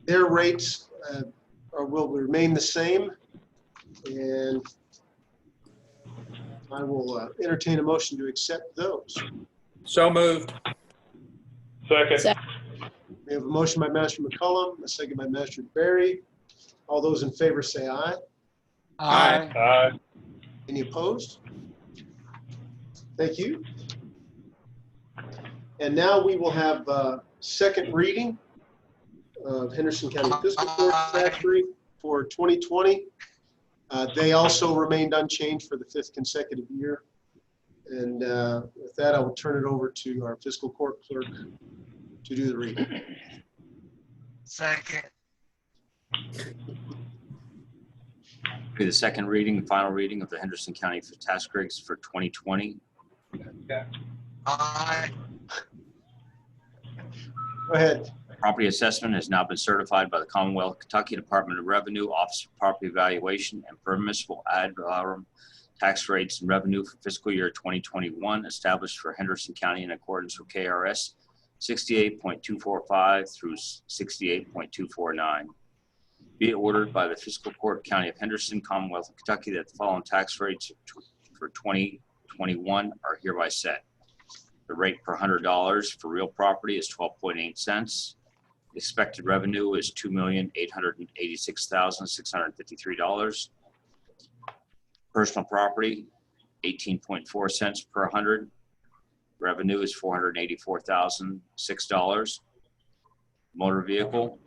their rates will remain the same. And I will entertain a motion to accept those. So moved. Second. We have a motion by Master McCullum, a second by Master Berry. All those in favor say aye. Aye. Aye. Any opposed? Thank you. And now we will have second reading of Henderson County Fiscal Court tax rate for 2020. They also remained unchanged for the 5th consecutive year. And with that, I will turn it over to our fiscal court clerk to do the reading. Second. The second reading and final reading of the Henderson County tax rates for 2020. Aye. Go ahead. Property assessment has now been certified by the Commonwealth of Kentucky Department of Revenue, Office of Property Evaluation, and permissible ad valorem tax rates and revenue for fiscal year 2021 established for Henderson County in accordance with KRS 68.245 through 68.249. Be it ordered by the Fiscal Court, County of Henderson, Commonwealth of Kentucky, that the following tax rates for 2021 are hereby set. The rate per $100 for real property is 12.8 cents. Expected revenue is $2,886,653. Personal property, 18.4 cents per 100. Revenue is $484,006. Motor vehicle,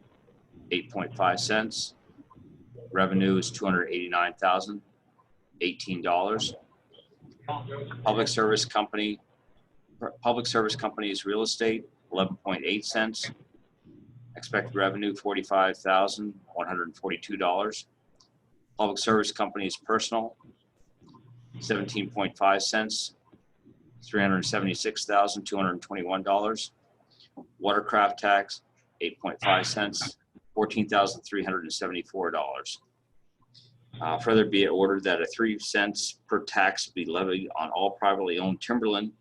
8.5 cents. Revenue is $289,018. Public service company's real estate, 11.8 cents. Expected revenue, $45,142. Public service company's personal, 17.5 cents. $376,221. Watercraft tax, 8.5 cents. $14,374. Further be it ordered that a 3 cents per tax be levied on all privately owned timberland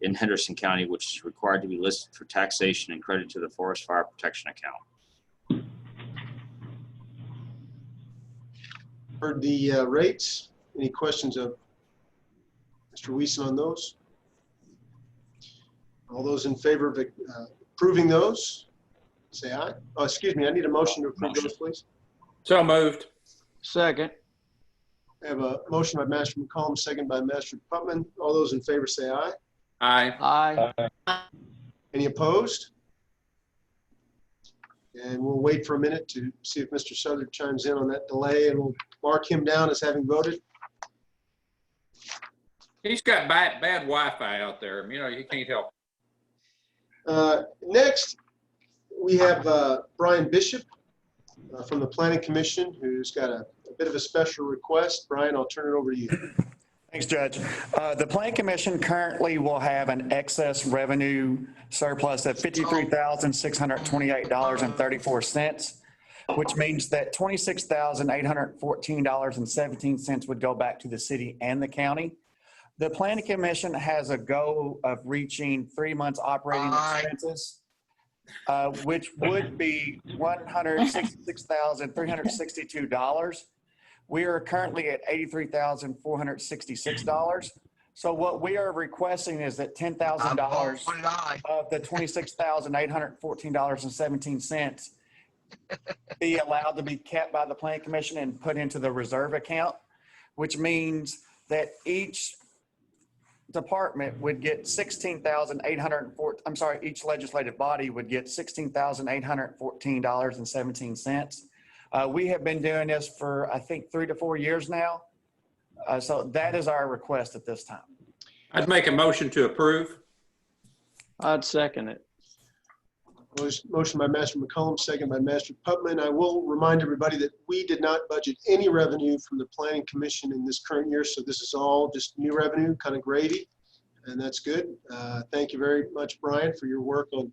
in Henderson County, which is required to be listed for taxation and credited to the Forest Fire Protection Account. Heard the rates. Any questions of Mr. Weason on those? All those in favor of approving those, say aye. Oh, excuse me, I need a motion to approve those, please. So moved. Second. I have a motion by Master McCollum, second by Master Putman. All those in favor say aye. Aye. Aye. Any opposed? And we'll wait for a minute to see if Mr. Southern chimes in on that delay, and we'll mark him down as having voted. He's got bad Wi-Fi out there. You know, you can't help. Next, we have Brian Bishop from the Planning Commission, who's got a bit of a special request. Brian, I'll turn it over to you. Thanks, Judge. The Planning Commission currently will have an excess revenue surplus of $53,628.34, which means that $26,814.17 would go back to the city and the county. The Planning Commission has a goal of reaching 3 months operating expenses, which would be $166,362. We are currently at $83,466. So what we are requesting is that $10,000 So did I. of the $26,814.17 be allowed to be kept by the Plan Commission and put into the reserve account, which means that each department would get each legislative body would get $16,814.17. We have been doing this for, I think, 3 to 4 years now. So that is our request at this time. I'd make a motion to approve. I'd second it. Motion by Master McCollum, second by Master Putman. I will remind everybody that we did not budget any revenue from the Planning Commission in this current year, so this is all just new revenue, kind of gravy, and that's good. Thank you very much, Brian, for your work on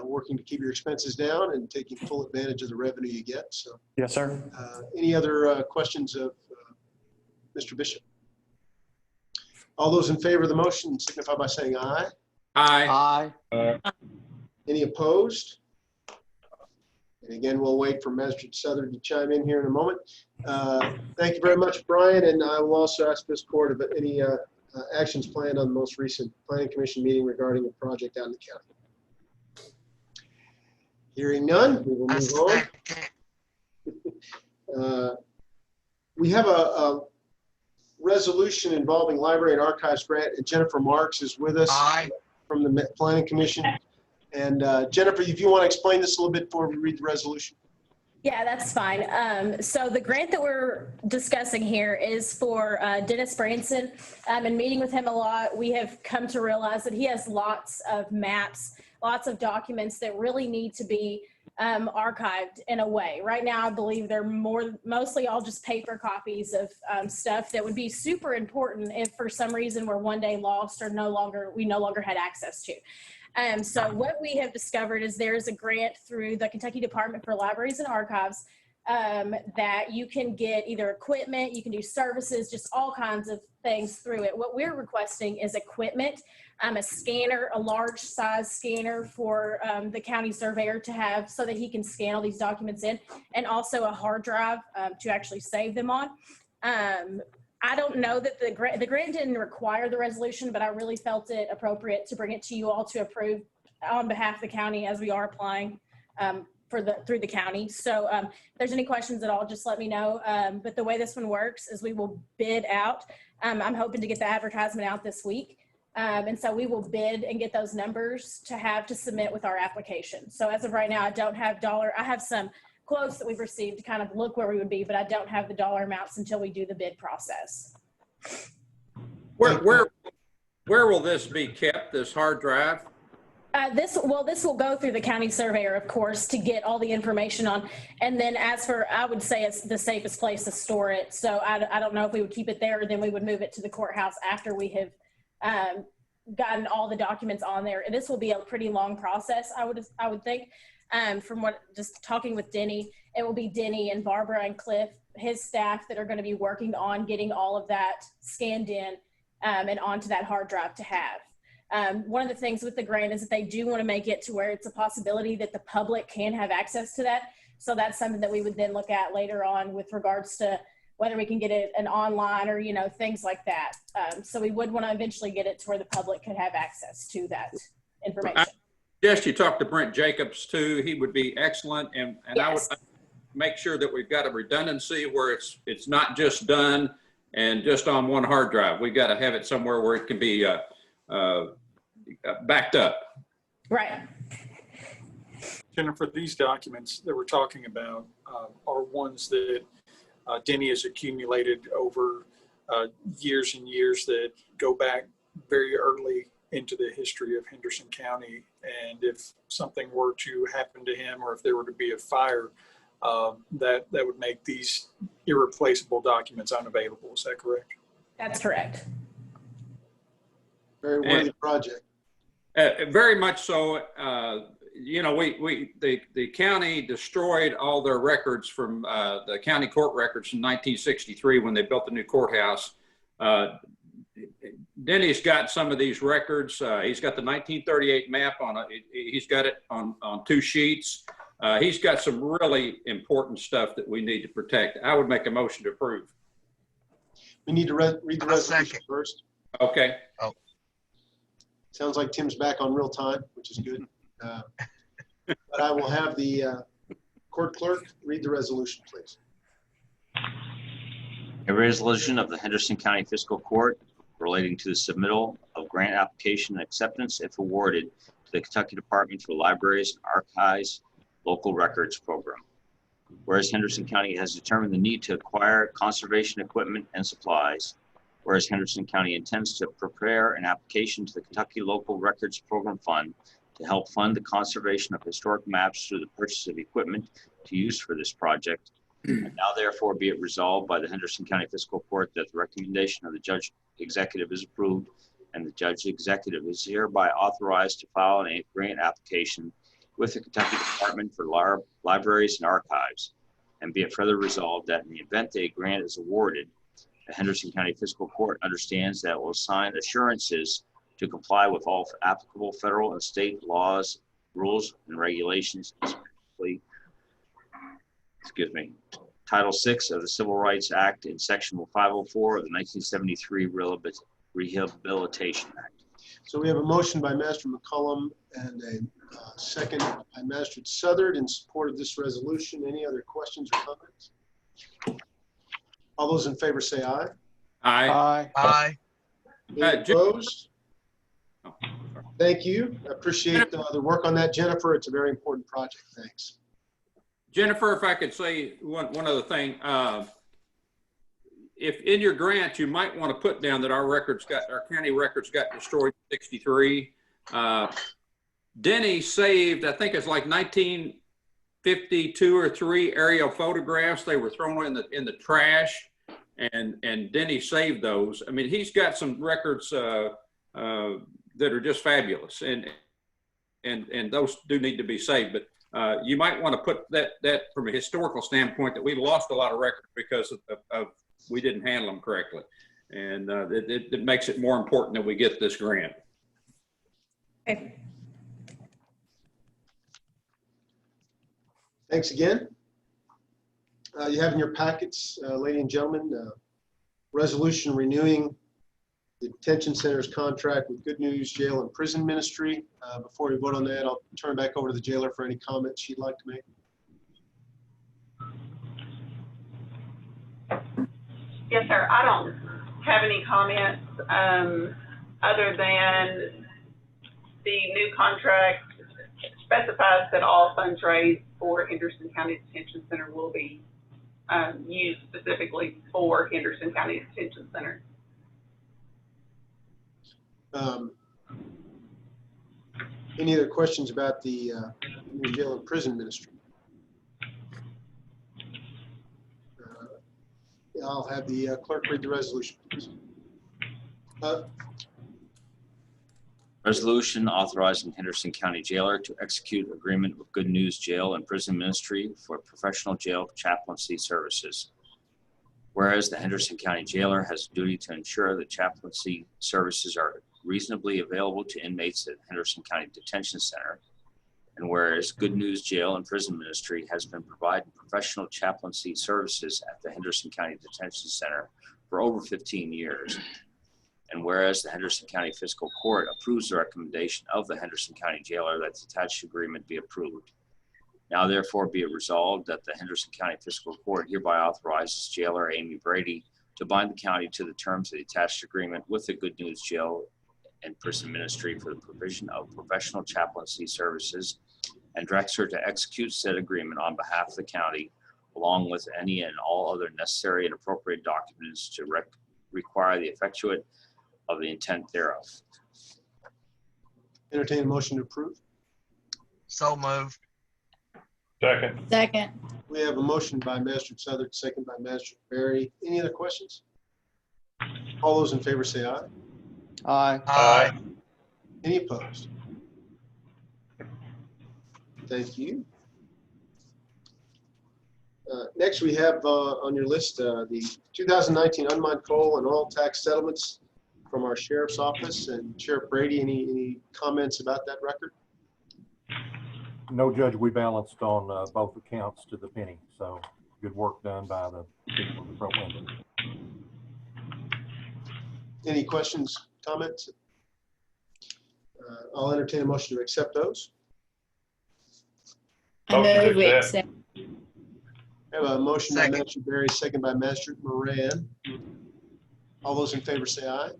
working to keep your expenses down and taking full advantage of the revenue you get. So, yes, sir. Any other questions of Mr. Bishop? All those in favor of the motion signify by saying aye. Aye. Aye. Any opposed? And again, we'll wait for Master Southern to chime in here in a moment. Thank you very much, Brian, and I will also ask this court if any actions planned on the most recent Planning Commission meeting regarding a project out in the county. Hearing none, we will move on. We have a resolution involving library and archives grant, and Jennifer Marks is with us from the Planning Commission. And Jennifer, if you want to explain this a little bit before we read the resolution. Yeah, that's fine. So the grant that we're discussing here is for Dennis Branson. And meeting with him a lot, we have come to realize that he has lots of maps, lots of documents that really need to be archived in a way. Right now, I believe they're mostly all just paper copies of stuff that would be super important if for some reason we're one day lost or we no longer had access to. So what we have discovered is there's a grant through the Kentucky Department for Libraries and Archives that you can get either equipment, you can do services, just all kinds of things through it. What we're requesting is equipment, a scanner, a large size scanner for the county surveyor to have so that he can scan all these documents in, and also a hard drive to actually save them on. I don't know that the grant didn't require the resolution, but I really felt it appropriate to bring it to you all to approve on behalf of the county as we are applying through the county. So if there's any questions at all, just let me know. But the way this one works is we will bid out. I'm hoping to get the advertisement out this week. And so we will bid and get those numbers to submit with our application. So as of right now, I don't have I have some quotes that we've received to kind of look where we would be, but I don't have the dollar amounts until we do the bid process. Where will this be kept, this hard drive? This will go through the county surveyor, of course, to get all the information on. And then I would say it's the safest place to store it. So I don't know if we would keep it there, or then we would move it to the courthouse after we have gotten all the documents on there. And this will be a pretty long process, I would think. From just talking with Denny, it will be Denny and Barbara and Cliff, his staff, that are going to be working on getting all of that scanned in and onto that hard drive to have. One of the things with the grant is that they do want to make it to where it's a possibility that the public can have access to that. So that's something that we would then look at later on with regards to whether we can get it an online or, things like that. So we would want to eventually get it to where the public could have access to that information. Yes, you talked to Brent Jacobs too. He would be excellent, and Yes. I would make sure that we've got a redundancy where it's not just done and just on one hard drive. We've got to have it somewhere where it can be backed up. Right. Jennifer, these documents that we're talking about are ones that Denny has accumulated over years and years that go back very early into the history of Henderson County. And if something were to happen to him, or if there were to be a fire, that would make these irreplaceable documents unavailable. Is that correct? That's correct. Very worthy project. Very much so. The county destroyed all their records from the county court records in 1963 when they built the new courthouse. Denny's got some of these records. He's got the 1938 map on it. He's got it on 2 sheets. He's got some really important stuff that we need to protect. I would make a motion to approve. We need to read the resolution first. Okay. Sounds like Tim's back on real time, which is good. But I will have the court clerk read the resolution, please. A resolution of the Henderson County Fiscal Court relating to the submittal of grant application and acceptance, if awarded, to the Kentucky Department for Libraries and Archives Local Records Program. Whereas Henderson County has determined the need to acquire conservation equipment and supplies, whereas Henderson County intends to prepare an application to the Kentucky Local Records Program Fund to help fund the conservation of historic maps through the purchase of equipment to use for this project. And now therefore be it resolved by the Henderson County Fiscal Court that the recommendation of the Judge Executive is approved, and the Judge Executive is hereby authorized to file a grant application with the Kentucky Department for Libraries and Archives. And be it further resolved that in the event a grant is awarded, the Henderson County Fiscal Court understands that it will sign assurances to comply with all applicable federal and state laws, rules, and regulations, specifically, Title VI of the Civil Rights Act in Section 504 of the 1973 Rehabilitation Act. So we have a motion by Master McCollum and a second by Master Southard in support of this resolution. Any other questions or comments? All those in favor say aye. Aye. Aye. Any opposed? Thank you. I appreciate the work on that, Jennifer. It's a very important project. Thanks. Jennifer, if I could say one other thing, if in your grant, you might want to put down that our county records got destroyed in 63. Denny saved, I think it's like 1952 or 3 aerial photographs. They were thrown in the trash, and Denny saved those. I mean, he's got some records that are just fabulous, and those do need to be saved. But you might want to put that from a historical standpoint, that we lost a lot of records because of we didn't handle them correctly, and it makes it more important that we get this grant. Okay. Thanks again. You have in your packets, ladies and gentlemen, resolution renewing the detention center's contract with Good News Jail and Prison Ministry. Before we vote on that, I'll turn it back over to the jailer for any comments she'd like to make. Yes, sir. I don't have any comments other than the new contract specifies that all funds raised for Henderson County Detention Center will be used specifically for Henderson County Detention Center. Any other questions about the jail and prison ministry? I'll have the clerk read the resolution, please. Resolution authorizing Henderson County Jailer to execute agreement with Good News Jail and Prison Ministry for professional jail chaplaincy services. Whereas the Henderson County Jailer has a duty to ensure that chaplaincy services are reasonably available to inmates at Henderson County Detention Center. And whereas Good News Jail and Prison Ministry has been providing professional chaplaincy services at the Henderson County Detention Center for over 15 years. And whereas the Henderson County Fiscal Court approves the recommendation of the Henderson County Jailer that the attached agreement be approved. Now therefore be it resolved that the Henderson County Fiscal Court hereby authorizes Jailer Amy Brady to bind the county to the terms of the attached agreement with the Good News Jail and Prison Ministry for the provision of professional chaplaincy services, and directs her to execute said agreement on behalf of the county, along with any and all other necessary and appropriate documents to require the effectuate of the intent thereof. Entertain a motion to approve. So moved. Second. Second. We have a motion by Master Southard, second by Master Berry. Any other questions? All those in favor say aye. Aye. Aye. Any opposed? Thank you. Next, we have on your list the 2019 unmined coal and oil tax settlements from our sheriff's office. And Sheriff Brady, any comments about that record? No, Judge, we balanced on both accounts to the penny. So good work done by the people in the front window. Any questions, comments? I'll entertain a motion to accept those. I move we accept. I have a motion by Master Barry, second by Master Moran. All those in favor say aye.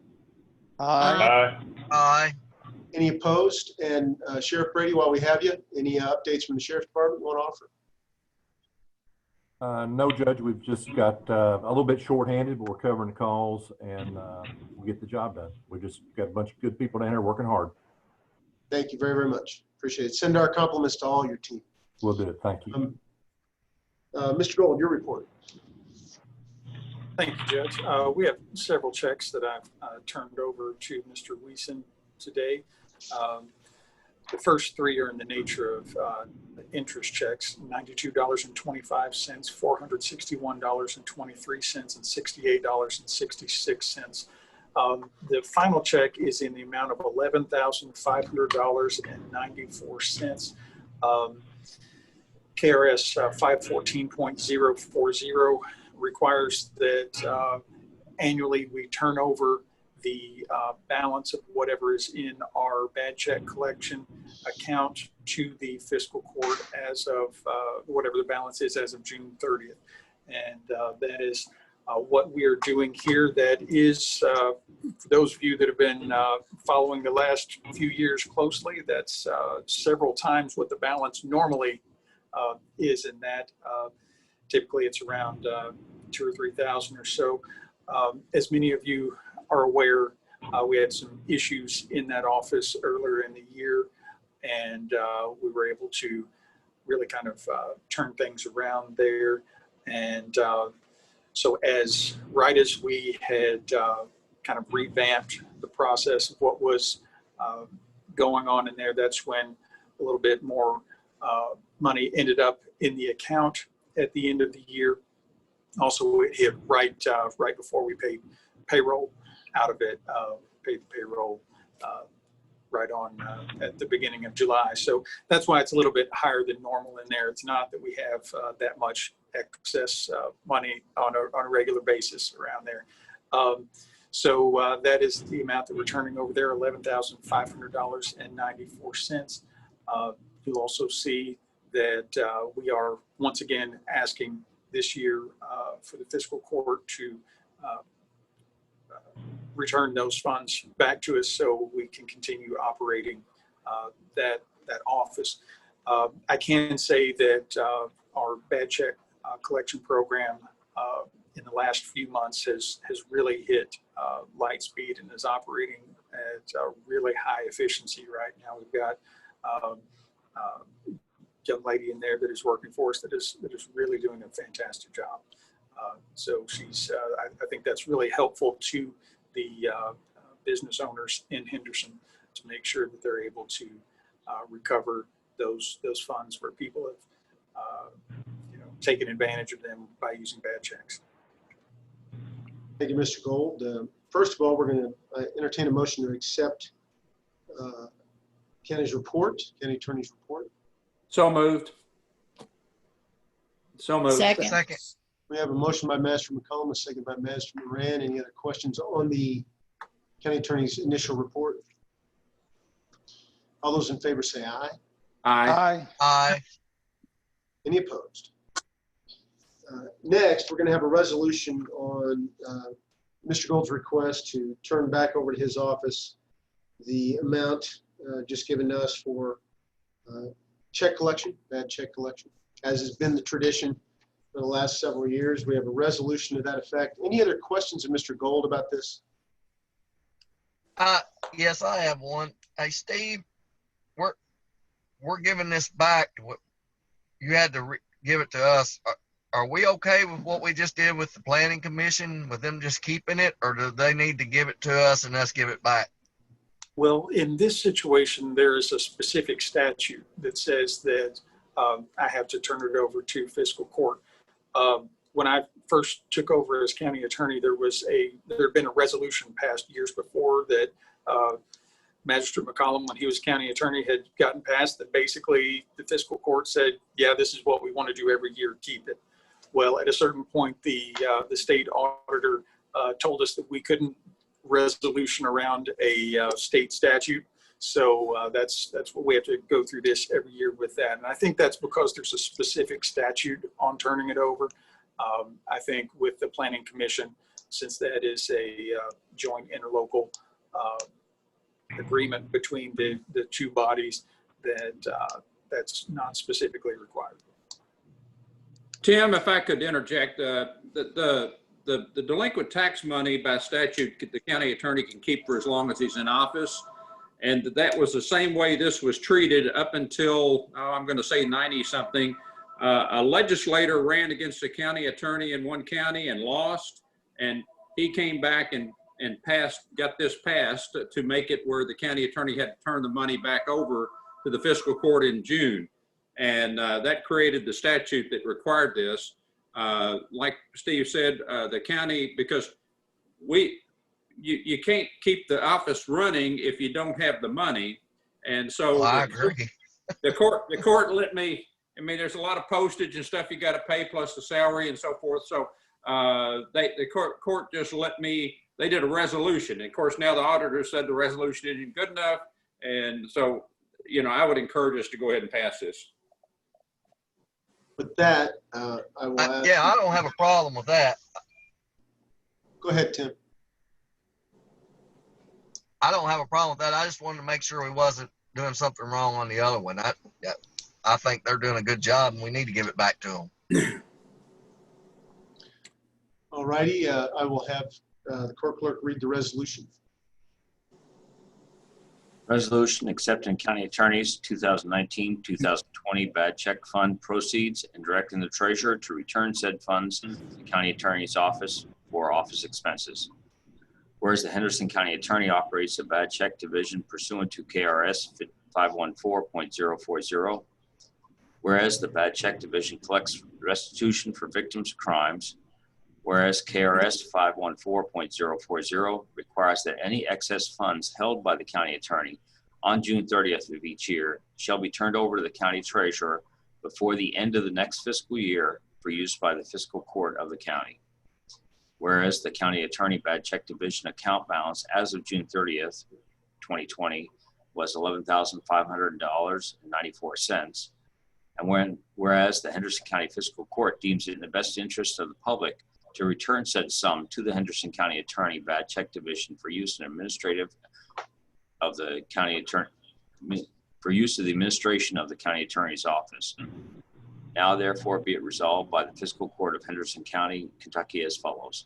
Aye. Aye. Any opposed? And Sheriff Brady, while we have you, any updates from the Sheriff's Department you want to offer? No, Judge, we've just got a little bit shorthanded, but we're covering the calls and we'll get the job done. We just got a bunch of good people down here working hard. Thank you very, very much. Appreciate it. Send our compliments to all your team. We'll do it. Thank you. Mr. Gold, your report. Thank you, Judge. We have several checks that I've turned over to Mr. Weeson today. The first three are in the nature of interest checks: $92.25, $461.23, and $68.66. The final check is in the amount of $11,500.94. KRS 514.040 requires that annually we turn over the balance of whatever is in our bad check collection account to the fiscal court as of whatever the balance is as of June 30th. And that is what we are doing here. That is, for those of you that have been following the last few years closely, that's several times what the balance normally is in that. Typically it's around 2,000 or 3,000 or so. As many of you are aware, we had some issues in that office earlier in the year, and we were able to really kind of turn things around there. And so right as we had kind of revamped the process of what was going on in there, that's when a little bit more money ended up in the account at the end of the year. Also, it hit right before we paid payroll out of it, paid the payroll right on at the beginning of July. So that's why it's a little bit higher than normal in there. It's not that we have that much excess money on a regular basis around there. So that is the amount that we're turning over there, $11,500.94. You'll also see that we are once again asking this year for the fiscal court to return those funds back to us so we can continue operating that office. I can say that our bad check collection program in the last few months has really hit light speed and is operating at a really high efficiency right now. We've got young lady in there that is working for us that is really doing a fantastic job. So she's, I think that's really helpful to the business owners in Henderson to make sure that they're able to recover those funds where people have taken advantage of them by using bad checks. Thank you, Mr. Gold. First of all, we're going to entertain a motion to accept county attorney's report. So moved. So moved. Second. We have a motion by Master McCollum, a second by Master Moran. Any other questions on the county attorney's initial report? All those in favor say aye. Aye. Aye. Any opposed? Next, we're going to have a resolution on Mr. Gold's request to turn back over to his office the amount just given to us for check collection, bad check collection, as has been the tradition for the last several years. We have a resolution to that effect. Any other questions of Mr. Gold about this? Yes, I have one. Hey, Steve, we're giving this back. You had to give it to us. Are we okay with what we just did with the planning commission, with them just keeping it, or do they need to give it to us and us give it back? Well, in this situation, there is a specific statute that says that I have to turn it over to fiscal court. When I first took over as county attorney, there had been a resolution passed years before that Magistrate McCollum, when he was county attorney, had gotten passed that basically the fiscal court said, yeah, this is what we want to do every year, keep it. Well, at a certain point, the state auditor told us that we couldn't resolution around a state statute. So that's what we have to go through this every year with that. And I think that's because there's a specific statute on turning it over. I think with the Planning Commission, since that is a joint interlocal agreement between the two bodies, that's not specifically required. Tim, if I could interject, the delinquent tax money by statute, the county attorney can keep for as long as he's in office. And that was the same way this was treated up until, I'm going to say 90 something. A legislator ran against the county attorney in one county and lost. And he came back and got this passed to make it where the county attorney had to turn the money back over to the fiscal court in June. And that created the statute that required this. Like Steve said, the county, because you can't keep the office running if you don't have the money. And so I agree. The court let me, I mean, there's a lot of postage and stuff you got to pay plus the salary and so forth. So the court just let me, they did a resolution. And of course, now the auditor said the resolution isn't good enough. And so, you know, I would encourage us to go ahead and pass this. With that, I will ask. Yeah, I don't have a problem with that. Go ahead, Tim. I don't have a problem with that. I just wanted to make sure we wasn't doing something wrong on the other one. I think they're doing a good job, and we need to give it back to them. All righty, I will have the court clerk read the resolution. Resolution accepting county attorney's 2019-2020 bad check fund proceeds and directing the treasurer to return said funds to the county attorney's office for office expenses. Whereas the Henderson County Attorney operates a bad check division pursuant to KRS 514.040. Whereas the bad check division collects restitution for victims of crimes. Whereas KRS 514.040 requires that any excess funds held by the county attorney on June 30th of each year shall be turned over to the county treasurer before the end of the next fiscal year for use by the fiscal court of the county. Whereas the county attorney bad check division account balance as of June 30th, 2020 was $11,500.94. And whereas the Henderson County Fiscal Court deems it in the best interest of the public to return said sum to the Henderson County Attorney Bad Check Division for use in administrative of the county attorney, for use of the administration of the county attorney's office. Now therefore be it resolved by the Fiscal Court of Henderson County, Kentucky as follows.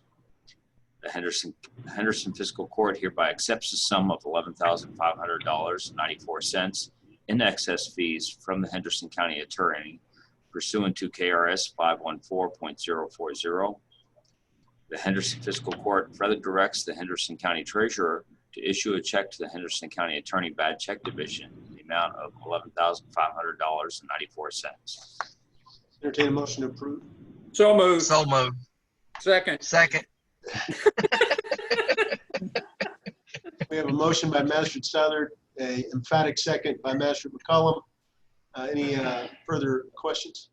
The Henderson Fiscal Court hereby accepts the sum of $11,500.94 in excess fees from the Henderson County Attorney pursuant to KRS 514.040. The Henderson Fiscal Court further directs the Henderson County Treasurer to issue a check to the Henderson County Attorney Bad Check Division in the amount of $11,500.94. Entertain a motion to approve. So moved. So moved. Second. Second. We have a motion by Magistrate Southard, a emphatic second by Magistrate McCollum. Any further questions?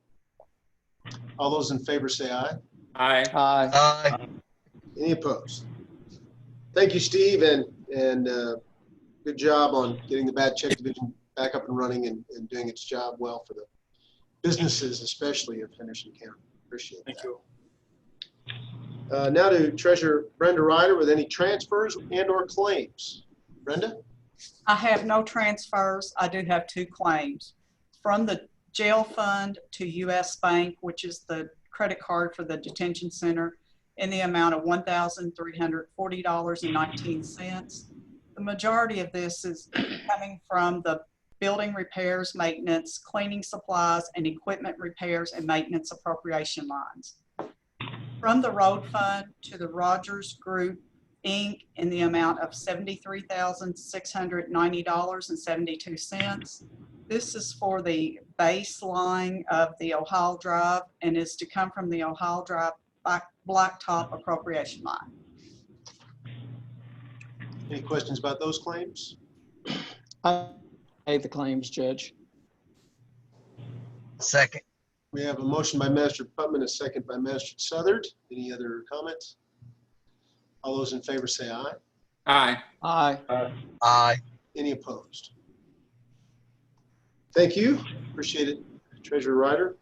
All those in favor say aye. Aye. Aye. Aye. Any opposed? Thank you, Steve, and good job on getting the bad check division back up and running and doing its job well for the businesses, especially of Henderson County. Appreciate that. Thank you. Now to Treasurer Brenda Ryder with any transfers and/or claims. Brenda? I have no transfers. I do have two claims. From the jail fund to U.S. Bank, which is the credit card for the detention center, in the amount of $1,340.19. The majority of this is coming from the building repairs, maintenance, cleaning supplies, and equipment repairs and maintenance appropriation lines. From the road fund to the Rogers Group, Inc. in the amount of $73,690.72. This is for the baseline of the Ohio Drive and is to come from the Ohio Drive blacktop appropriation line. Any questions about those claims? I pay the claims, Judge. Second. We have a motion by Magistrate Putman, a second by Magistrate Southard. Any other comments? All those in favor say aye. Aye. Aye. Aye. Any opposed? Thank you. Appreciate it, Treasurer Ryder.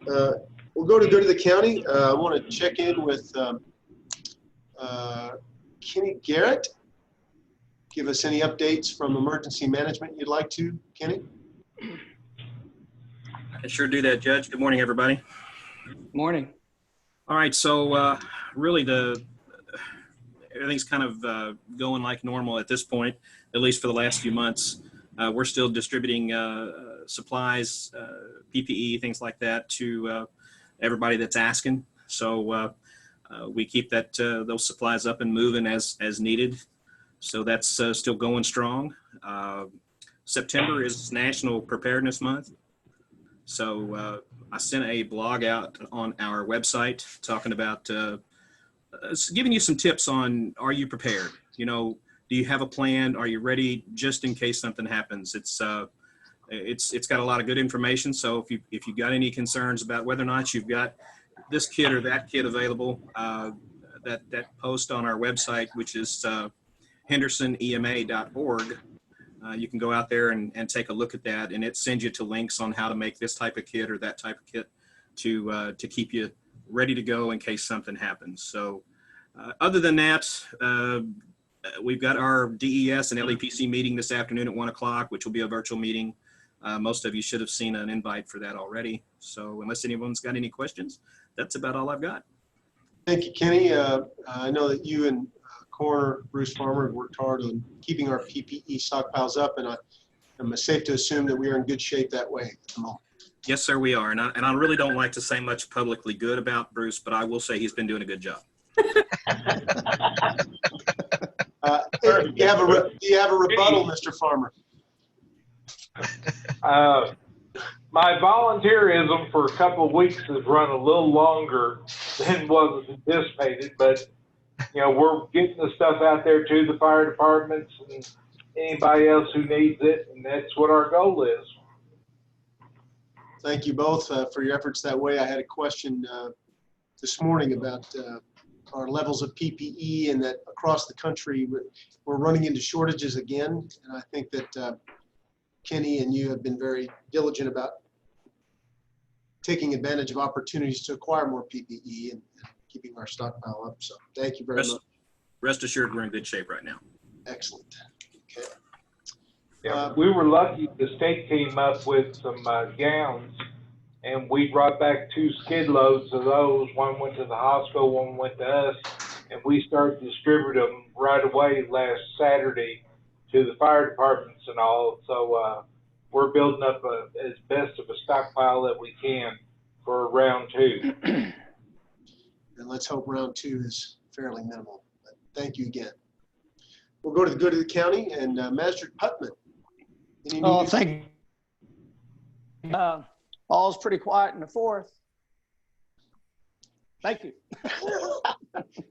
We'll go to the county. I want to check in with Kenny Garrett. Give us any updates from emergency management you'd like to, Kenny? I can sure do that, Judge. Good morning, everybody. Morning. All right, so really everything's kind of going like normal at this point, at least for the last few months. We're still distributing supplies, PPE, things like that to everybody that's asking. So we keep those supplies up and moving as needed. So that's still going strong. September is National Preparedness Month. So I sent a blog out on our website talking about giving you some tips on, are you prepared? You know, do you have a plan? Are you ready just in case something happens? It's got a lot of good information. So if you got any concerns about whether or not you've got this kit or that kit available, that post on our website, which is hendersonema.org, you can go out there and take a look at that, and it sends you to links on how to make this type of kit or that type of kit to keep you ready to go in case something happens. So other than that, we've got our DES and LEPC meeting this afternoon at 1 o'clock, which will be a virtual meeting. Most of you should have seen an invite for that already. So unless anyone's got any questions, that's about all I've got. Thank you, Kenny. I know that you and Coroner Bruce Farmer have worked hard on keeping our PPE stockpiles up, and I'm safe to assume that we are in good shape that way at the moment. Yes, sir, we are. And I really don't like to say much publicly good about Bruce, but I will say he's been doing a good job. Do you have a rebuttal, Mr. Farmer? My volunteerism for a couple of weeks has run a little longer than what was anticipated, but you know, we're getting the stuff out there to the fire departments and anybody else who needs it, and that's what our goal is. Thank you both for your efforts that way. I had a question this morning about our levels of PPE, and that across the country we're running into shortages again. And I think that Kenny and you have been very diligent about taking advantage of opportunities to acquire more PPE and keeping our stockpile up. So thank you very much. Rest assured, we're in good shape right now. Excellent. Okay. Yeah, we were lucky. The state came up with some gowns, and we brought back 2 skid loads of those. One went to the hospital, one went to us, and we started distributing them right away last Saturday to the fire departments and all. So we're building up as best of a stockpile that we can for round 2. And let's hope round 2 is fairly minimal. But thank you again. We'll go to the good of the county, and Magistrate Putman. Oh, thank you. All's pretty quiet in the 4th. Thank you.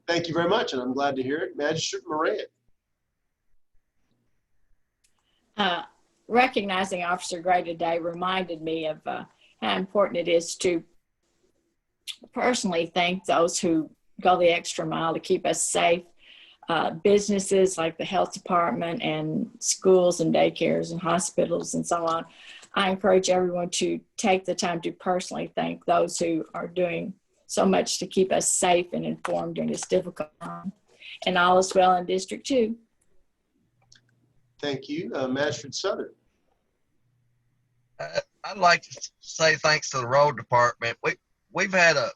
Thank you very much, and I'm glad to hear it. Magistrate Moran. Recognizing Officer Gray today reminded me of how important it is to personally thank those who go the extra mile to keep us safe. Businesses like the health department and schools and daycares and hospitals and so on. I encourage everyone to take the time to personally thank those who are doing so much to keep us safe and informed during this difficult time. And all is well in District 2. Thank you. Magistrate Southern. I'd like to say thanks to the road department. We've had a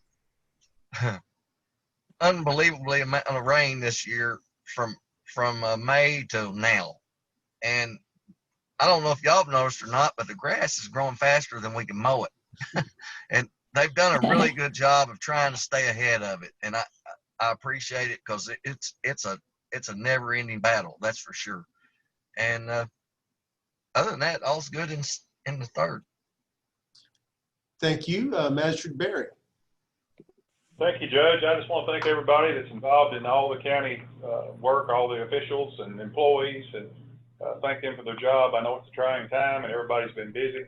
unbelievably amount of rain this year from May to now, and I don't know if y'all have noticed or not, but the grass is growing faster than we can mow it. And they've done a really good job of trying to stay ahead of it, and I appreciate it, because it's a never-ending battle, that's for sure. And other than that, all's good in the 3rd. Thank you. Magistrate Barry. Thank you, Judge. I just want to thank everybody that's involved in all the county work, all the officials and employees, and thank them for their job. I know it's a trying time and everybody's been busy.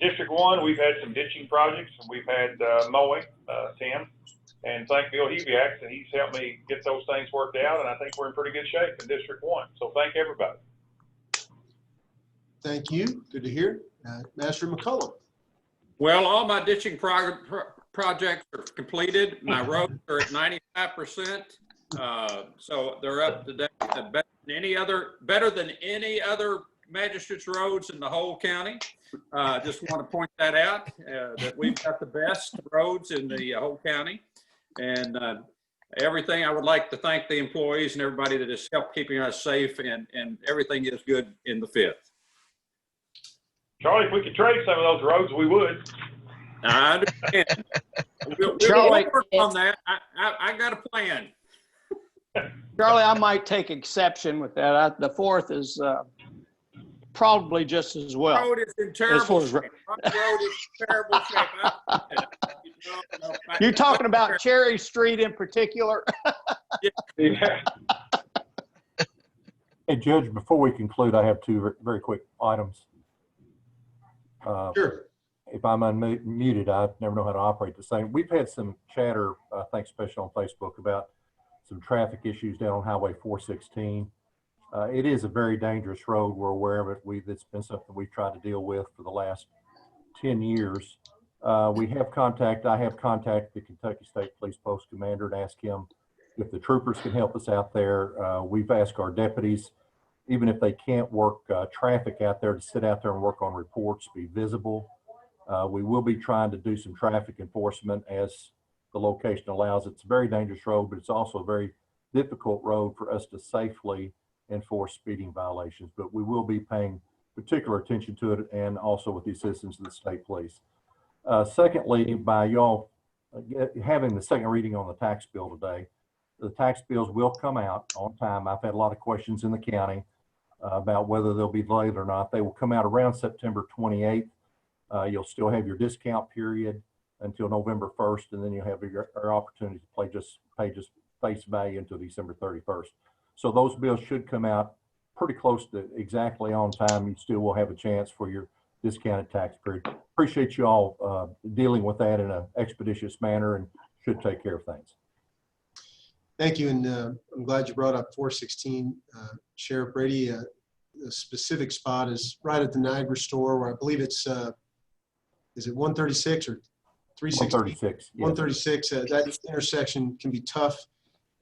District 1, we've had some ditching projects, and we've had mowing, Tim. and thank Bill Heviax, and he's helped me get those things worked out, and I think we're in pretty good shape in District 1. So thank everybody. Thank you. Good to hear. Master McCullum. Well, all my ditching projects are completed. My roads are at 95%. So they're up to date, better than any other magistrates roads in the whole county. Just want to point that out, that we've got the best roads in the whole county. And everything, I would like to thank the employees and everybody that has helped keeping us safe, and everything is good in the 5th. Charlie, if we could trade some of those roads, we would. I understand. We'll work on that. I got a plan. Charlie, I might take exception with that. The 4th is probably just as well. The road is in terrible shape. The road is in terrible shape. You're talking about Cherry Street in particular? Yeah. Hey, Judge, before we conclude, I have two very quick items. Sure. If I'm unmuted, I never know how to operate the same. We've had some chatter, I think, especially on Facebook, about some traffic issues down on Highway 416. It is a very dangerous road. We're aware of it. It's been something we've tried to deal with for the last 10 years. I have contacted the Kentucky State Police Post Commander and asked him if the troopers can help us out there. We've asked our deputies, even if they can't work traffic out there, to sit out there and work on reports, be visible. We will be trying to do some traffic enforcement as the location allows. It's a very dangerous road, but it's also a very difficult road for us to safely enforce speeding violations. But we will be paying particular attention to it, and also with the assistance of the state police. Secondly, by y'all having the second reading on the tax bill today, the tax bills will come out on time. I've had a lot of questions in the county about whether they'll be delayed or not. They will come out around September 28th. You'll still have your discount period until November 1st, and then you'll have your opportunity to pay just face value until December 31st. So those bills should come out pretty close to exactly on time. You still will have a chance for your discounted tax period. Appreciate you all dealing with that in an expeditious manner, and should take care of things. Thank you, and I'm glad you brought up 416. Sheriff Brady, the specific spot is right at the Niagara store, where I believe it's, is it 136 or 360? 136. Yeah. 136. That intersection can be tough.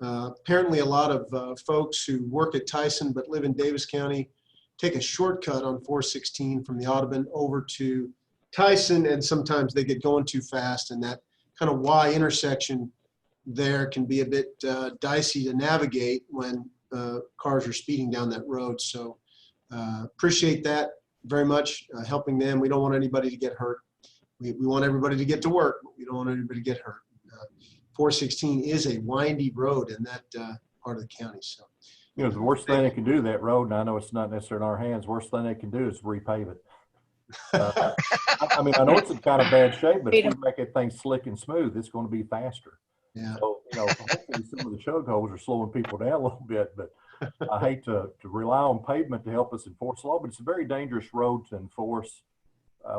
Apparently, a lot of folks who work at Tyson but live in Davis County take a shortcut on 416 from the Audubon over to Tyson, and sometimes they get going too fast, and that kind of Y intersection there can be a bit dicey to navigate when cars are speeding down that road. So appreciate that very much, helping them. We don't want anybody to get hurt. We want everybody to get to work, but we don't want anybody to get hurt. 416 is a windy road in that part of the county. So, you know, the worst thing they can do that road, and I know it's not necessarily in our hands, worst thing they can do is repave it. I mean, I know it's in kind of bad shape, but if we make that thing slick and smooth, it's going to be faster. Yeah. So, you know, hopefully some of the choke holes are slowing people down a little bit, but I hate to rely on pavement to help us enforce law, but it's a very dangerous road to enforce.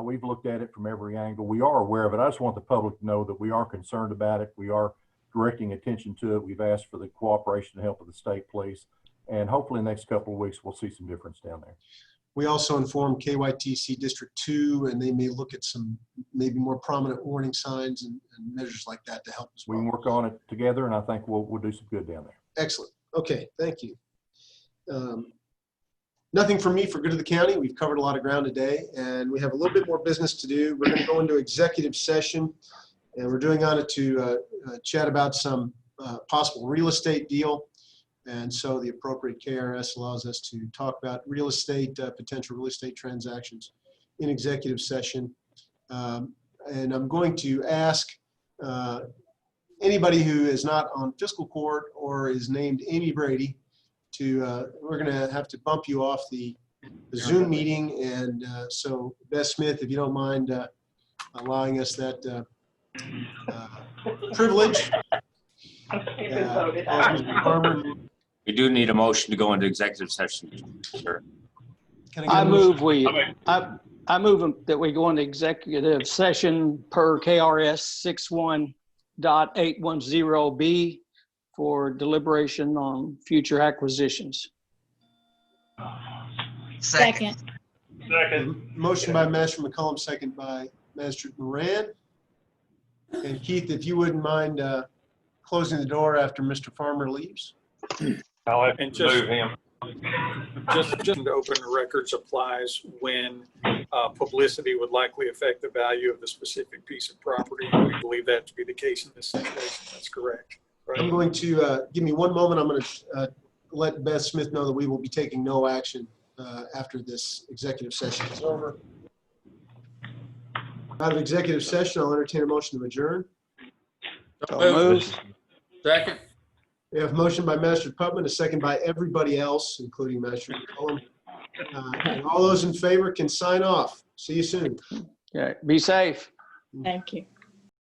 We've looked at it from every angle. We are aware of it. I just want the public to know that we are concerned about it. We are directing attention to it. We've asked for the cooperation and help of the state police, and hopefully in the next couple of weeks, we'll see some difference down there. We also informed KYTC District 2, and they may look at some maybe more prominent warning signs and measures like that to help us. We can work on it together, and I think we'll do some good down there. Excellent. Okay, thank you. Nothing from me for good of the county. We've covered a lot of ground today, and we have a little bit more business to do. We're going to go into executive session, and we're doing on it to chat about some possible real estate deal. And so the appropriate KRS allows us to talk about real estate, potential real estate transactions in executive session. And I'm going to ask anybody who is not on fiscal court or is named Amy Brady to, we're going to have to bump you off the Zoom meeting. And so Beth Smith, if you don't mind allowing us that privilege. We do need a motion to go into executive session, sir. I move that we go into executive session per KRS 810B for deliberation on future acquisitions. Second. Second. Motion by Master McCollum, second by Master Moran. And Keith, if you wouldn't mind closing the door after Mr. Farmer leaves. I'll have And to move him. Just open records applies when publicity would likely affect the value of the specific piece of property. We believe that to be the case in this situation. That's correct. Right? I'm going to, give me one moment. I'm going to let Beth Smith know that we will be taking no action after this executive session is over. Out of executive session, I'll entertain a motion to adjourn. Second. We have a motion by Master Putman, a second by everybody else, including Master McCollum. And all those in favor can sign off. See you soon. Okay, be safe. Thank you.